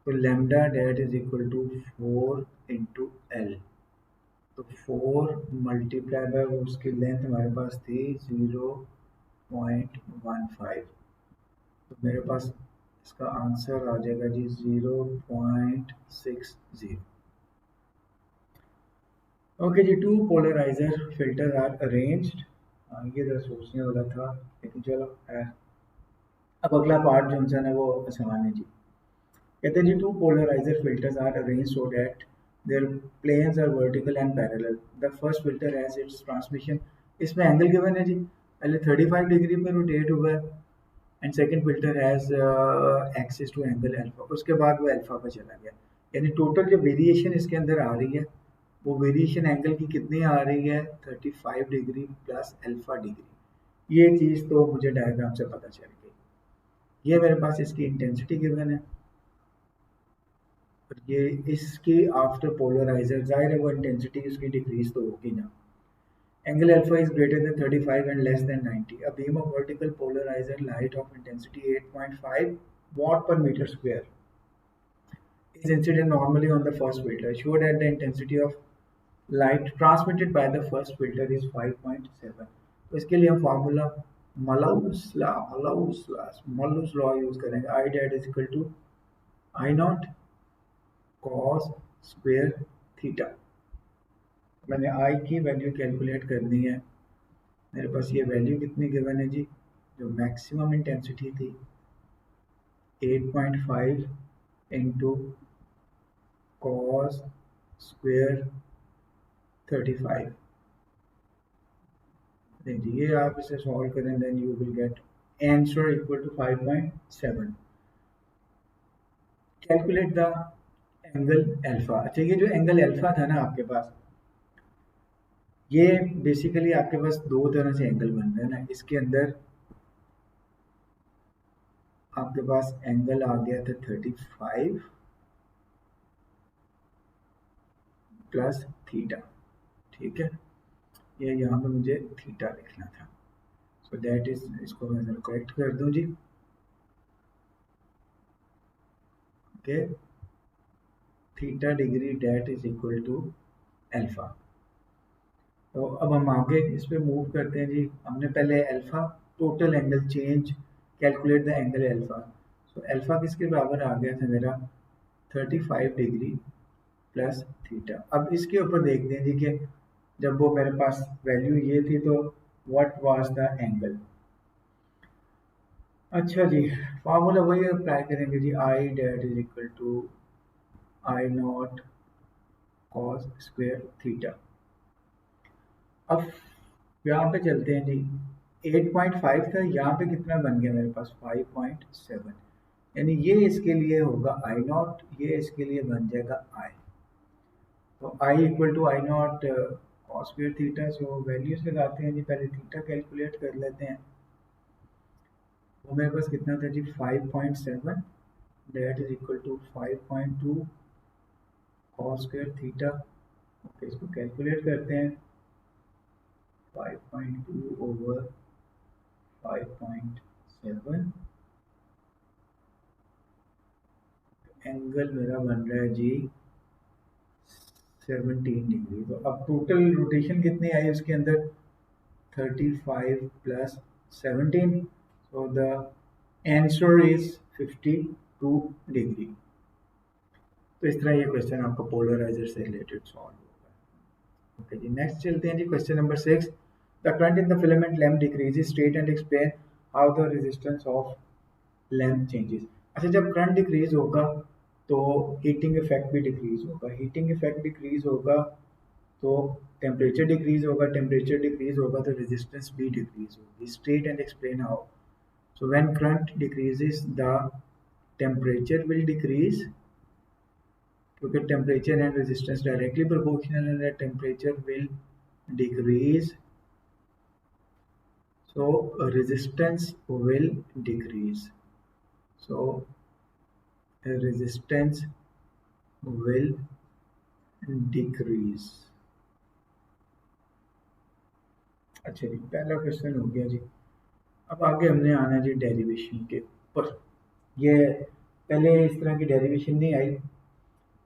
Speaker 1: तो lambda that is equal to 4 into L, तो 4 मल्टीप्लाई बाय उसकी लेंथ हमारे पास थी 0.15, तो मेरे पास इसका आंसर आ जाएगा जी 0.60। ओके जी, two polarizer filter are arranged, ये जरा सोचने वाला था, लेकिन चलो अब अगला पार्ट जो है ना वो आसान है जी। कहते हैं जी two polariser filters are arranged so that their planes are vertical and parallel. The first filter has its transmission, इसमें एंगल गिवन है जी, पहले 35 डिग्री में रोटेट हुआ है, and second filter has axis to angle alpha, उसके बाद वो अल्फा पे चला गया, यानी टोटल जो वेरिएशन इसके अंदर आ रही है वो वेरिएशन एंगल की कितनी आ रही है, 35 डिग्री प्लस अल्फा डिग्री। ये चीज़ तो मुझे डायग्राम से पता चल गई। ये मेरे पास इसकी इंटेंसिटी गिवन है, और ये इसकी आफ्टर पोलराइजर, जाहिर है वो इंटेंसिटी उसकी डिक्रीज तो होगी ना। Angle alpha is greater than 35 and less than 90. A beam of vertical polarizer light of intensity 8.5 watt per meter square is incident normally on the first filter. Show that the intensity of light transmitted by the first filter is 5.7. तो इसके लिए हम formula मलाउस law use करेंगे। I dat is equal to I naught cos square theta। मैंने I की value calculate करनी है, मेरे पास ये वैल्यू कितनी गिवन है जी, जो मैक्सिमम इंटेंसिटी थी 8.5 इंटू कॉस स्क्वेयर 35। ये आप इसे सॉल्व करें then you will get answer equal to 5.7। Calculate the angle alpha. अच्छा ये जो एंगल अल्फा था ना आपके पास, ये बेसिकली आपके पास दो तरह से एंगल बन रहे हैं ना, इसके अंदर आपके पास एंगल आ गया था 35 प्लस थीटा, ठीक है, ये यहाँ पे मुझे थीटा लिखना था, सो दैट इज, इसको मैं जरा करेक्ट कर दूं जी, okay, theta degree that is equal to alpha. तो अब हम आगे इस पे मूव करते हैं जी। हमने पहले alpha total angle change, calculate the angle alpha, so alpha किसके बराबर आ गया था मेरा 35 डिग्री प्लस थीटा। अब इसके ऊपर देखते हैं जी कि जब वो मेरे पास वैल्यू ये थी तो व्हाट वाज द एंगल। अच्छा जी, फार्मूला वही अप्लाई करेंगे जी, I that is equal to I naught cos square theta. अब यहाँ पे चलते हैं जी, 8.5 था, यहाँ पे कितना बन गया मेरे पास 5.7, यानी ये इसके लिए होगा आई नॉट, ये इसके लिए बन जाएगा आई। तो I equal to I naught cos square theta. So values लगाते हैं जी, पहले थीटा कैलकुलेट कर लेते हैं। वो मेरे पास कितना था जी 5.7, that is equal to 5.2 cos square theta. Okay, इसको कैलकुलेट करते हैं, 5.2 ओवर 5.7, एंगल मेरा बन रहा है जी 17 डिग्री। तो अब टोटल रोटेशन कितनी आई उसके अंदर, 35 plus 17, so the answer is 52 degree. तो इस तरह ये क्वेश्चन आपका पोलराइजर से रिलेटेड सॉल्व होगा। ओके जी, नेक्स्ट चलते हैं जी, question number 6। The current in the filament lamp decreases state and explain how the resistance of lamp changes. अच्छा, जब करंट डिक्रीज होगा तो हीटिंग इफेक्ट भी डिक्रीज होगा, हीटिंग इफेक्ट डिक्रीज होगा तो टेम्परेचर डिक्रीज होगा, टेम्परेचर डिक्रीज होगा तो रेजिस्टेंस भी डिक्रीज होगी। State and explain how. So when current decreases, the temperature will decrease, क्योंकि temperature and resistance directly proportional and the temperature will decrease, so resistance will decrease. So resistance will decrease. अच्छा जी, पहला question हो गया जी। अब आगे हमने आना जी derivation के ऊपर। ये पहले इस तरह की डेरिवेशन नहीं आई,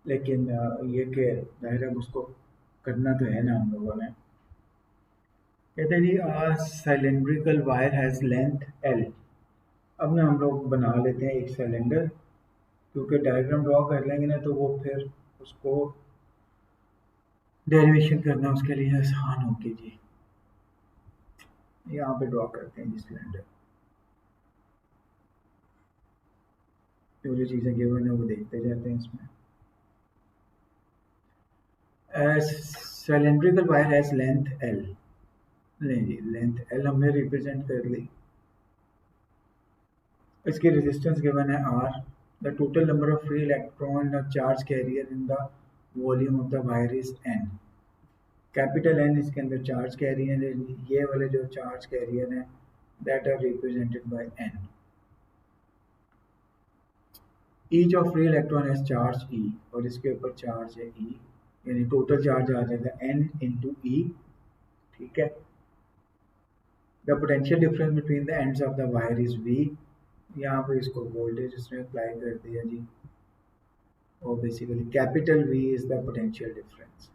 Speaker 1: लेकिन ये कि जाहिर है उसको करना तो है ना हम लोगों ने। कहते हैं जी cylindrical wire has length L. अब ना हम लोग बना लेते हैं एक सिलेंडर, क्योंकि डायग्राम ड्रॉ कर लेंगे ना तो वो फिर उसको डेरिवेशन करना उसके लिए आसान होगी जी। यहाँ पे ड्रॉ करते हैं जी सिलेंडर, जो जो चीज़ें गिवन है वो देखते जाते हैं इसमें। Cylindrical wire has length L, नहीं जी लेंथ एल हमने रिप्रेजेंट कर ली। इसकी रेजिस्टेंस गिवन है R. The total number of free electron charge carrier in the volume of the wire is N. Capital N इसके अंदर चार्ज कैरियर है, ये वाले जो चार्ज कैरियर हैं that are represented by N. Each of free electron has charge E, और इसके ऊपर चार्ज है ई, यानी टोटल चार्ज आ जाएगा एन इंटू ई। ठीक है, the potential difference between the ends of the wire is V. यहाँ पे इसको वोल्टेज इसमें अप्लाई कर दिया जी, or basically capital V is the potential difference.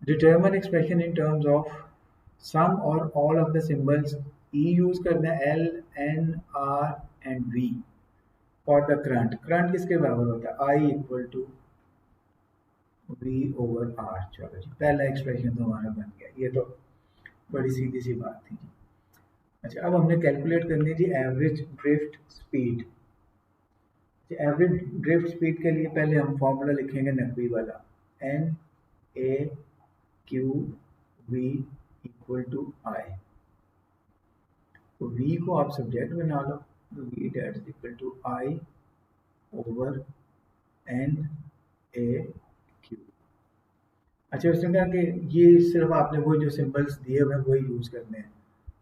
Speaker 1: Determine expression in terms of sum or all of the symbols E use करना है, L, N, R and V for the current। current किसके बराबर होता है, I equal to V over R। चलो जी, पहला expression तो हमारा बन गया, ये तो बड़ी सीधी सी बात थी जी। अच्छा, अब हमने कैलकुलेट करनी है जी average drift speed. Average drift speed के लिए पहले हम फॉर्मूला लिखेंगे नकवी वाला, N A Q V equal to I. तो वी को आप सब्जेक्ट बना लो, तो V that is equal to I over N A Q. अच्छा, उसने कहा कि ये सिर्फ आपने वही जो सिंबल्स दिए हुए वही यूज़ करने हैं।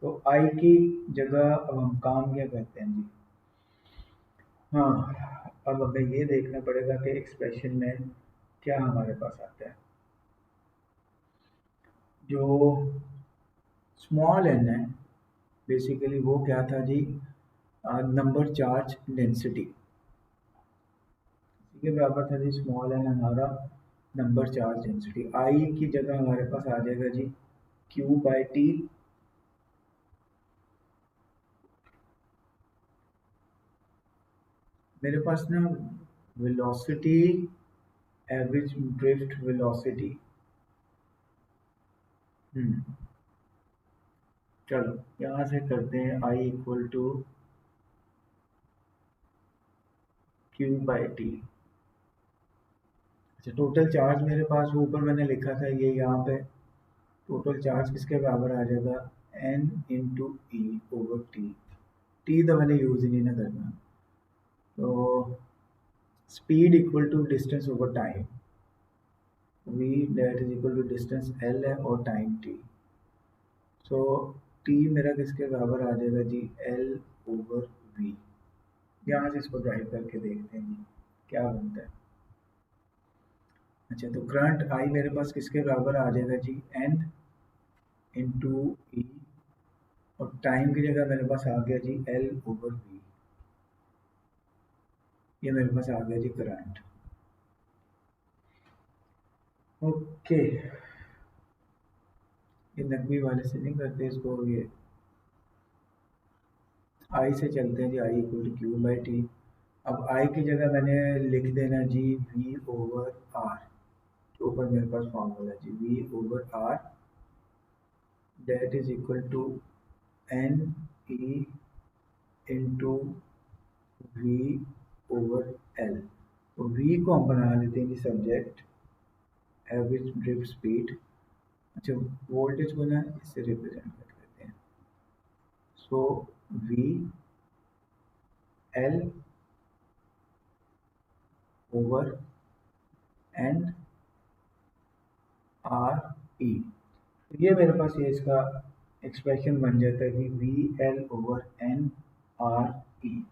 Speaker 1: तो आई की जगह अब हम काम क्या करते हैं जी, हाँ अब हमें ये देखना पड़ेगा कि एक्सप्रेशन में क्या हमारे पास आता है। जो स्मॉल एन है बेसिकली वो क्या था जी, नंबर चार्ज डेंसिटी के बराबर था जी। स्मॉल एन हमारा नंबर चार्ज डेंसिटी, आई की जगह हमारे पास आ जाएगा जी क्यू बाई टी। मेरे पास ना वेलोसिटी एवरेज ड्रिफ्ट वेलोसिटी। चलो यहाँ से करते हैं I equal to Q by T. अच्छा, टोटल चार्ज मेरे पास ऊपर मैंने लिखा था ये यहाँ पे टोटल चार्ज किसके बराबर आ जाएगा, N into E over T. T तो मैंने यूज़ ही नहीं ना करना। तो speed equal to distance over time, V that is equal to distance L है और टाइम टी। सो टी मेरा किसके बराबर आ जाएगा जी, एल ओवर वी। यहाँ से इसको ड्राइव करके देखते हैं जी क्या बनता है। अच्छा, तो करंट आई मेरे पास किसके बराबर आ जाएगा जी, एन इंटू ई, और टाइम की जगह मेरे पास आ गया जी एल ओवर वी। ये मेरे पास आ गया जी करंट। ओके, ये नकवी वाले से नहीं करते इसको, ये आई से चलते हैं जी, I equal to Q by T. अब आई की जगह मैंने लिख देना जी वी ओवर आर, तो ऊपर मेरे पास फॉर्मूला जी V over R that is equal to N E into V over L. तो वी को हम बना लेते हैं जी सब्जेक्ट, एवरेज ड्रिफ्ट स्पीड। अच्छा, वोल्टेज को ना इससे रिप्रेजेंट कर लेते हैं। So V L over N R E. ये मेरे पास ये इसका एक्सप्रेशन बन जाता है कि V L over N R E.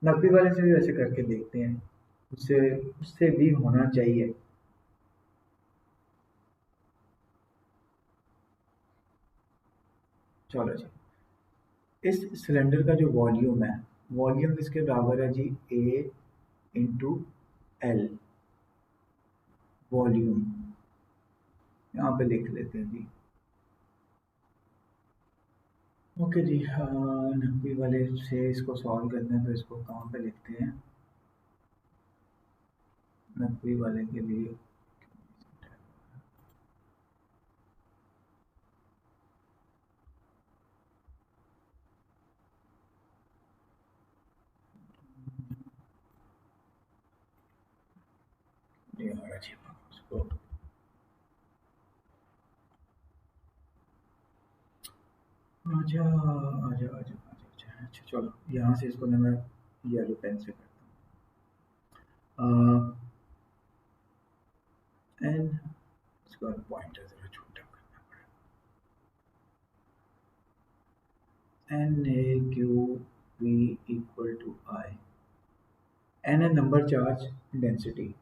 Speaker 1: नकदी वाले से भी वैसे करके देखते हैं, उससे उससे भी होना चाहिए। चलो जी, इस सिलेंडर का जो वॉल्यूम है, वॉल्यूम इसके बराबर है जी ए इंटू एल वॉल्यूम। यहाँ पे लिख लेते हैं जी। ओके जी, हाँ, नकदी वाले से इसको सॉल्व करते हैं, तो इसको कहाँ पे लिखते हैं नकदी वाले के लिए। ये आ रहा जी उसको। आजा आजा आजा आजा आजा। अच्छा चलो, यहाँ से इसको ना मैं येलो पेन से करता हूँ। एन, इसका पॉइंटर ज़रा छोटा करना पड़ेगा। N A Q V equal to I. N है नंबर चार्ज डेंसिटी।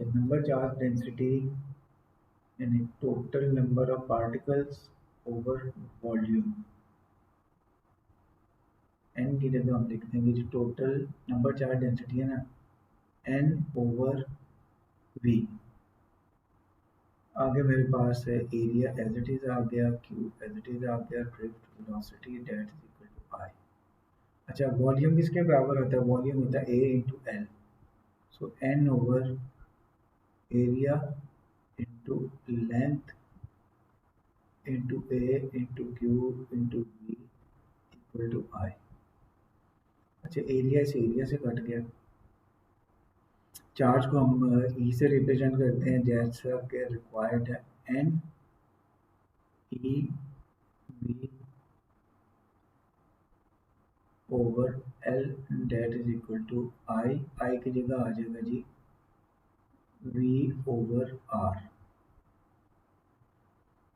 Speaker 1: जब नंबर चार्ज डेंसिटी यानी total number of particles over volume. N की जगह हम लिख देंगे जो टोटल नंबर चार्ज डेंसिटी है ना, एन ओवर वी। आगे मेरे पास है एरिया एज इट इज आ गया, क्यू एज इट इज आ गया, drift velocity that is equal to I. अच्छा, वॉल्यूम किसके बराबर होता है, वॉल्यूम होता है A into L. So N over area into length into A into Q into V equal to I. अच्छा, एरिया से कट गया। चार्ज को हम ई से रिप्रेजेंट करते हैं जैसा कि रिक्वायर्ड है, N E V over L that is equal to I. I की जगह आ जाएगा जी वी ओवर आर।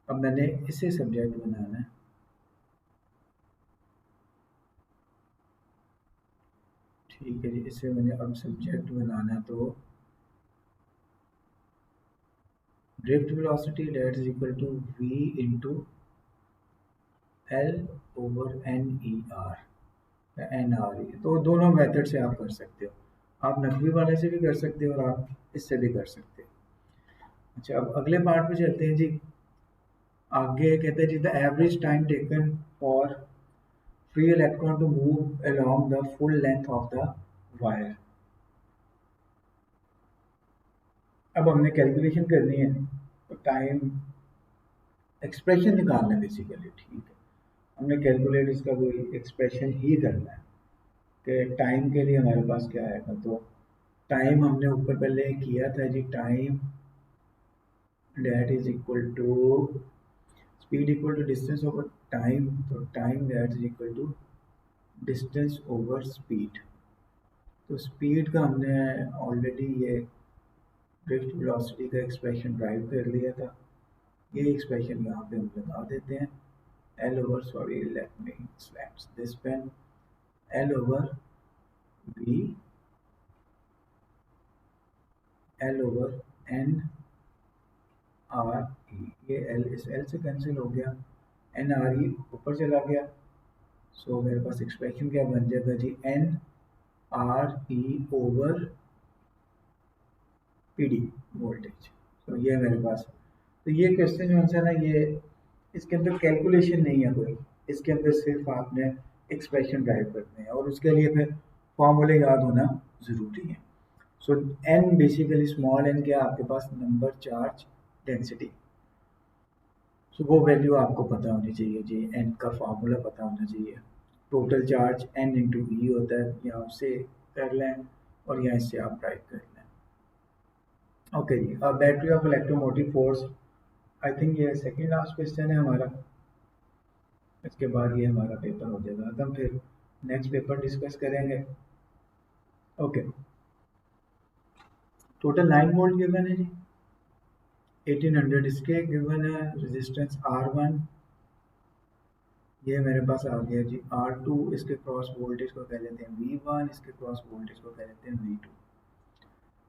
Speaker 1: अब मैंने इसे सब्जेक्ट बनाना है। ठीक है जी, इसे मैंने अब सब्जेक्ट बनाना, तो drift velocity that is equal to V into L over N E R, N R E. तो दोनों मेथड से आप कर सकते हो, आप नकवी वाले से भी कर सकते हो और आप इससे भी कर सकते हो। अच्छा, अब अगले पार्ट पे चलते हैं जी। आगे कहते हैं जी the average time taken for free electron to move along the full length of the wire. अब हमने कैलकुलेशन करनी है, तो टाइम एक्सप्रेशन निकालना है बेसिकली, ठीक है। हमने कैलकुलेट इसका कोई एक्सप्रेशन ही करना है कि टाइम के लिए हमारे पास क्या आएगा। तो टाइम हमने ऊपर पहले किया था जी, time that is equal to speed equal to distance over time, तो time that is equal to distance over speed। तो स्पीड का हमने ऑलरेडी ये ड्रिफ्ट वेलोसिटी का एक्सप्रेशन ड्राइव कर लिया था, ये एक्सप्रेशन यहाँ पे हम लगा देते हैं। L over, sorry let me slaps this pen, L over V, L over N R E, ये एल इस एल से कैंसिल हो गया, एन आर ई ऊपर चला गया। सो मेरे पास एक्सप्रेशन क्या बन जाएगा जी, N R E over P D voltage. तो ये मेरे पास, तो ये क्वेश्चन जो आंसर है ये, इसके अंदर कैलकुलेशन नहीं है कोई, इसके अंदर सिर्फ आपने एक्सप्रेशन ड्राइव करते हैं और उसके लिए फिर फॉर्मूले याद होना ज़रूरी है। सो एन बेसिकली स्मॉल एन क्या आपके पास, नंबर चार्ज डेंसिटी। सो वो वैल्यू आपको पता होनी चाहिए जी, एन का फार्मूला पता होना चाहिए। टोटल चार्ज एन इंटू ई होता है, या उससे कर लें और या इससे आप ड्राइव कर लें। ओके जी, अब battery of electromotive force, I think ये सेकेंड लास्ट क्वेश्चन है हमारा, इसके बाद ये हमारा पेपर हो जाएगा खत्म, फिर नेक्स्ट पेपर डिस्कस करेंगे। ओके, टोटल 9 वोल्ट गिवन है जी, 1800 इसके गिवन है, रेजिस्टेंस R1, ये मेरे पास आ गया जी R2, इसके क्रॉस वोल्टेज को कह लेते हैं V1, इसके क्रॉस वोल्टेज को कह लेते हैं V2।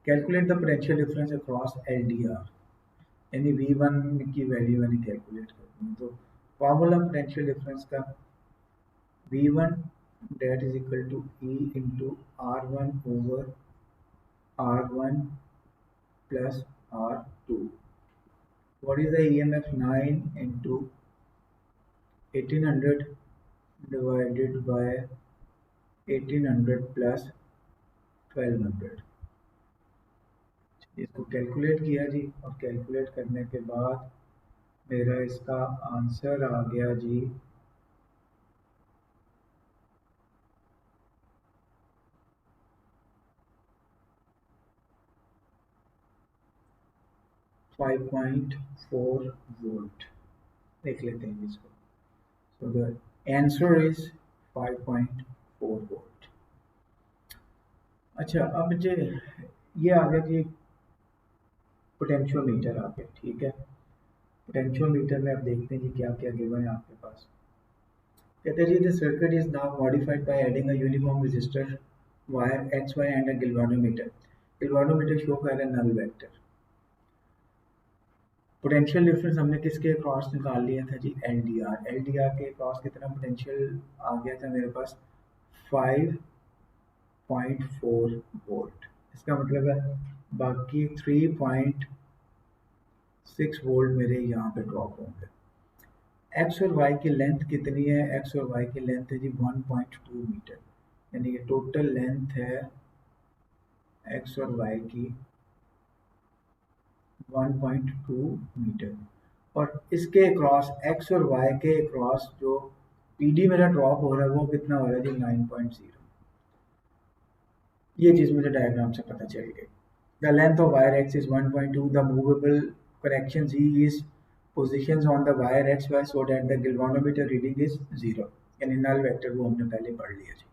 Speaker 1: Calculate the potential difference across LDR, यानी V1 की वैल्यू मैंने कैलकुलेट करनी है। तो फॉर्मूला पोटेंशियल डिफरेंस का, V1 that is equal to E into R1 over R1 plus R2। What is the EMF? 9 into 1800 divided by 1800 plus 1200। इसको calculate किया जी, और कैलकुलेट करने के बाद मेरा इसका आंसर आ गया जी 5.4 वोल्ट। देख लेते हैं इसको। So the answer is 5.4 volt. अच्छा, अब मुझे ये आ गया जी पोटेंशियोमीटर आ गया, ठीक है। पोटेंशियोमीटर में आप देखते हैं कि क्या क्या गिवन है आपके पास। कहते हैं जी, the circuit is now modified by adding a uniform resistor wire X Y and a galvanometer. Galvanometer show कर रहा है नल वेक्टर। पोटेंशियल डिफरेंस हमने किसके क्रॉस निकाल लिया था जी, L D R. L D R के क्रॉस कितना पोटेंशियल आ गया था मेरे पास, 5.4 वोल्ट। इसका मतलब है बाकी 3.6 वोल्ट मेरे यहाँ पे ड्रॉप होंगे। एक्स और वाई की लेंथ कितनी है, एक्स और वाई की लेंथ है जी 1.2 मीटर, यानी कि टोटल लेंथ है एक्स और वाई की 1.2 मीटर। और इसके क्रॉस, एक्स और वाई के क्रॉस जो पीडी मेरा ड्रॉप हो रहा है वो कितना हो रहा है जी, 9.0। ये चीज़ मुझे डायग्राम से पता चल गई। The length of wire X is 1.2, the movable connection G is positions on the wire xy so that the galvanometer reading is 0, यानी नल वेक्टर वो हमने पहले पढ़ लिया जी।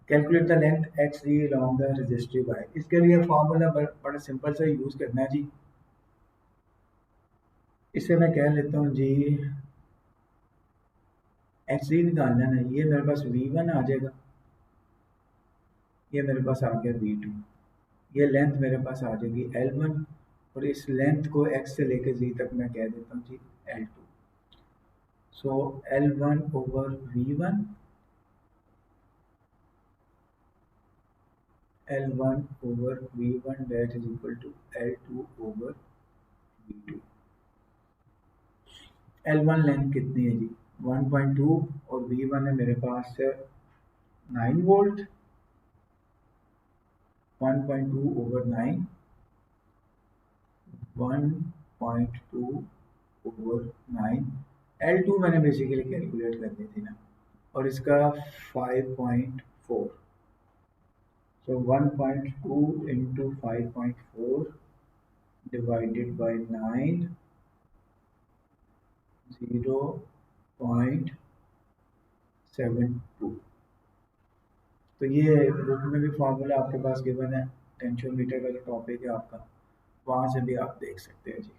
Speaker 1: Calculate the length X D along the resistive wire, इसके लिए formula बड़ा सिंपल सा यूज करना है जी। इसे मैं कह लेता हूँ जी, एक्स डी निकालना है, ये मेरे पास V1 आ जाएगा, ये मेरे पास आ गया V2, ये लेंथ मेरे पास आ जाएगी L1, और इस लेंथ को x से लेकर z तक मैं कह देता हूँ जी L2। So L1 over V1, L1 over V1 that is equal to L2 over V2। L1 length कितनी है जी, 1.2, और V1 है मेरे पास 9 वोल्ट, 1.2 over 9 1.2/9। L2 मैंने बेसिकली कैलकुलेट कर दी थी ना, और इसका 5.4। So 1.2 into 5.4 divided by 9, 0.72। तो ये बुक में भी फॉर्मूला आपके पास गिवन है, टेंशियोमीटर का जो टॉपिक है आपका, वहाँ से भी आप देख सकते हैं जी।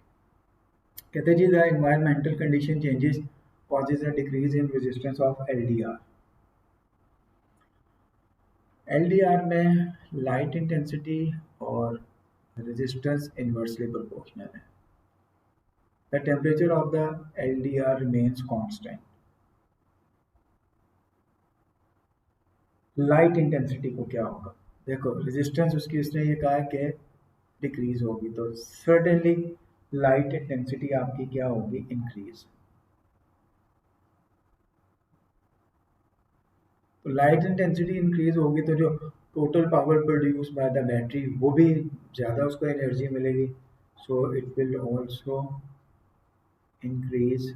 Speaker 1: कहते हैं जी the environmental condition changes causes a decrease in resistance of LDR। LDR में लाइट इंटेंसिटी और रेजिस्टेंस इन्वर्सली प्रोपोर्शनल है। The temperature of the LDR remains constant. Light intensity को क्या होगा, देखो रेजिस्टेंस उसकी उसने ये कहा है कि डिक्रीज होगी, तो सर्टेनली लाइट इंटेंसिटी आपकी क्या होगी, इंक्रीज। तो लाइट इंटेंसिटी इंक्रीज होगी तो जो total power produce by the battery वो भी ज़्यादा उसको एनर्जी मिलेगी, so it will also increase.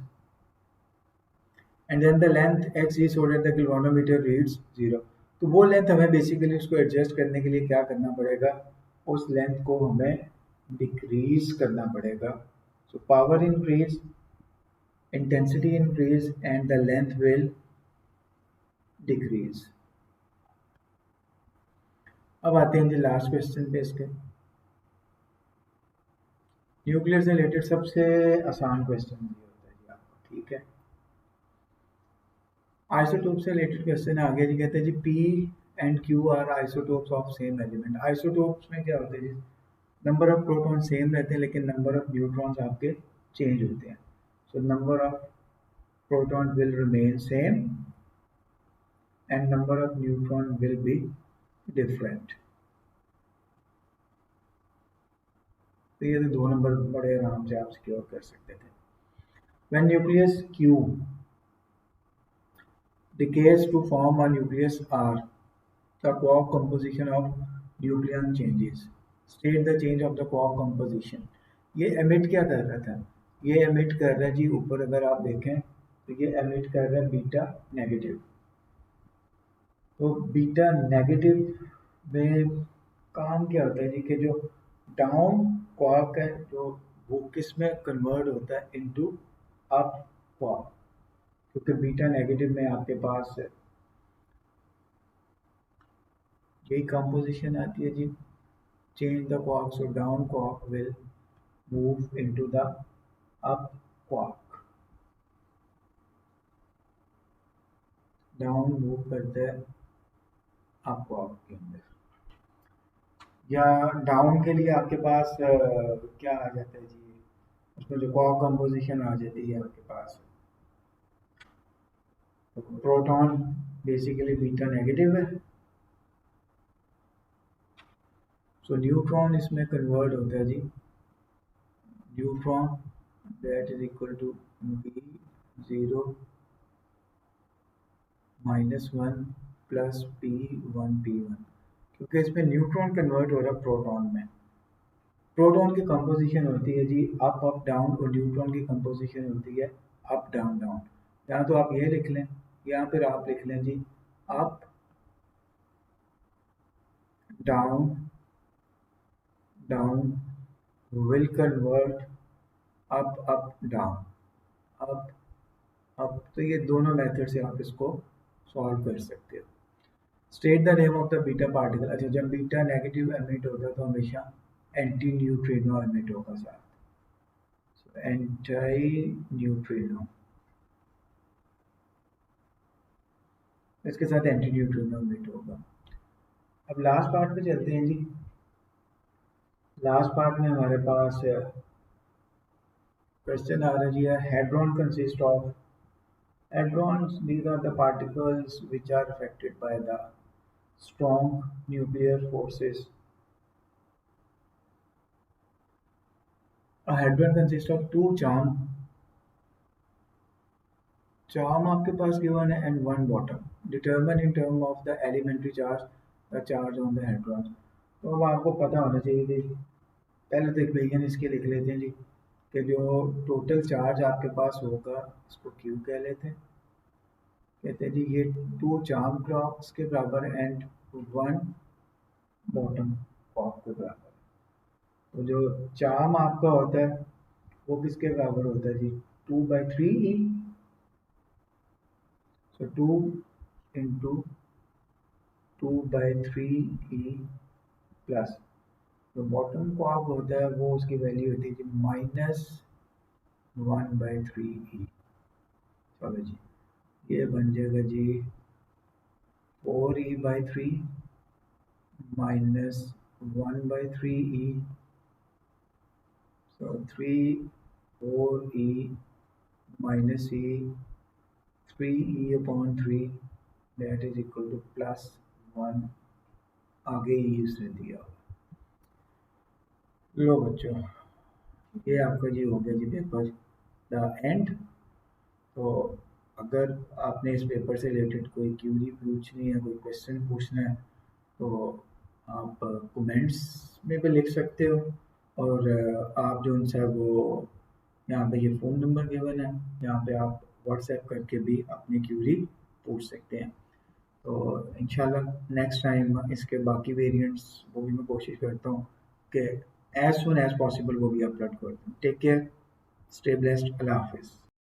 Speaker 1: And then the length X E so that the galvanometer reads 0। तो वो लेंथ हमें बेसिकली उसको एडजस्ट करने के लिए क्या करना पड़ेगा, उस लेंथ को हमें डिक्रीज करना पड़ेगा। So power increase, intensity increase and the length will decrease. अब आते हैं जी लास्ट क्वेश्चन पे इसके। न्यूक्लियर से रिलेटेड सबसे आसान क्वेश्चन ये होता है जी आपको, ठीक है। आइसोटोप से रिलेटेड क्वेश्चन आगे जी, कहते हैं G P and Q R isotopes of same element. Isotopes में क्या होता है जी, नंबर ऑफ प्रोटॉन सेम रहते हैं लेकिन नंबर ऑफ न्यूट्रॉन्स आपके चेंज होते हैं। So number of proton will remain same and number of neutron will be different. तो ये तो 2 नंबर बड़े आराम से आप सिक्योर कर सकते थे। When nucleus Q decays to form a nucleus R, the quark composition of nucleon changes। State the change of the quark composition। ये emit क्या कर रहा था, ये emit कर रहा है जी ऊपर अगर आप देखें तो ये emit कर रहा है बीटा नेगेटिव। तो बीटा नेगेटिव में काम क्या होता है जी, कि जो डाउन क्वार्क है जो वो किस में कन्वर्ट होता है, इनटू अप क्वार्क, क्योंकि बीटा नेगेटिव में आपके पास यही कंपोजिशन आती है जी, change the quark, so down quark will move into the up quark, down move करते हैं अप क्वार्क के अंदर। या डाउन के लिए आपके पास क्या आ जाता है जी, उसमें जो क्वार्क कंपोजिशन आ जाती है आपके पास, प्रोटॉन बेसिकली बीटा नेगेटिव है, सो न्यूट्रॉन इसमें कन्वर्ट होता है जी, neutron that is equal to B0 -1 plus P1 क्योंकि इसमें न्यूट्रॉन कन्वर्ट हो रहा है प्रोटॉन में। प्रोटॉन की कंपोजिशन होती है जी अप अप डाउन, और न्यूट्रॉन की कंपोजिशन होती है अप डाउन डाउन। यहाँ तो आप ये लिख लें, यहाँ पर आप लिख लें जी up down down will convert up up down, up up. तो ये दोनों मेथड से आप इसको सॉल्व कर सकते हो। State the name of the beta particle. अच्छा, जब बीटा नेगेटिव एमिट होता है तो हमेशा एंटी न्यूट्रिनो एमिट होगा साथ, एंटी न्यूट्रिनो, इसके साथ एंटी न्यूट्रिनो एमिट होगा। अब लास्ट पार्ट पे चलते हैं जी। लास्ट पार्ट में हमारे पास क्वेश्चन आ रहा जी है, hadron consist of, hadrons, these are the particles which are affected by the strong nuclear forces। A hadron consists of 2 charm, charm आपके पास given है and 1 bottom। Determine in term of the elementary charge the charge on the hadrons। तो अब आपको पता होना चाहिए कि पहले तो इक्वेशन इसके लिख लेते हैं जी कि जो टोटल चार्ज आपके पास होगा उसको क्यू कह लेते हैं। कहते हैं जी ये 2 चार्म क्लॉक्स के बराबर एंड 1 बॉटम क्लॉक के बराबर। तो जो चार्म आपका होता है वो किसके बराबर होता है जी 2/3 ई। सो 2 इंटू 2/3 ई प्लस जो बॉटम क्वार्क होता है वो उसकी वैल्यू होती है जी -1/3 ई। चलो जी ये बन जाएगा जी 4e/3 -1/3e। so 3 4e minus e 3e upon 3 that is equal to +1। आगे ही उसने दिया। लो बच्चों ये आपका जी हो गया जी पेपर द एंड। तो अगर आपने इस पेपर से रिलेटेड कोई क्यूरी पूछनी है कोई क्वेश्चन पूछना है तो आप कमेंट्स में भी लिख सकते हो। और आप जो उनसे वो यहाँ पे ये फ़ोन नंबर गिवन है यहाँ पे आप व्हाट्सएप करके भी अपनी क्यूरी पूछ सकते हैं। तो इंशाल्लाह नेक्स्ट टाइम इसके बाकी वेरिएंट्स वो भी मैं कोशिश करता हूँ कि एज सुन एज पॉसिबल वो भी अपलोड कर दूँ। टेक केयर, स्टे ब्लेस्ड, अल्लाह हाफिज़।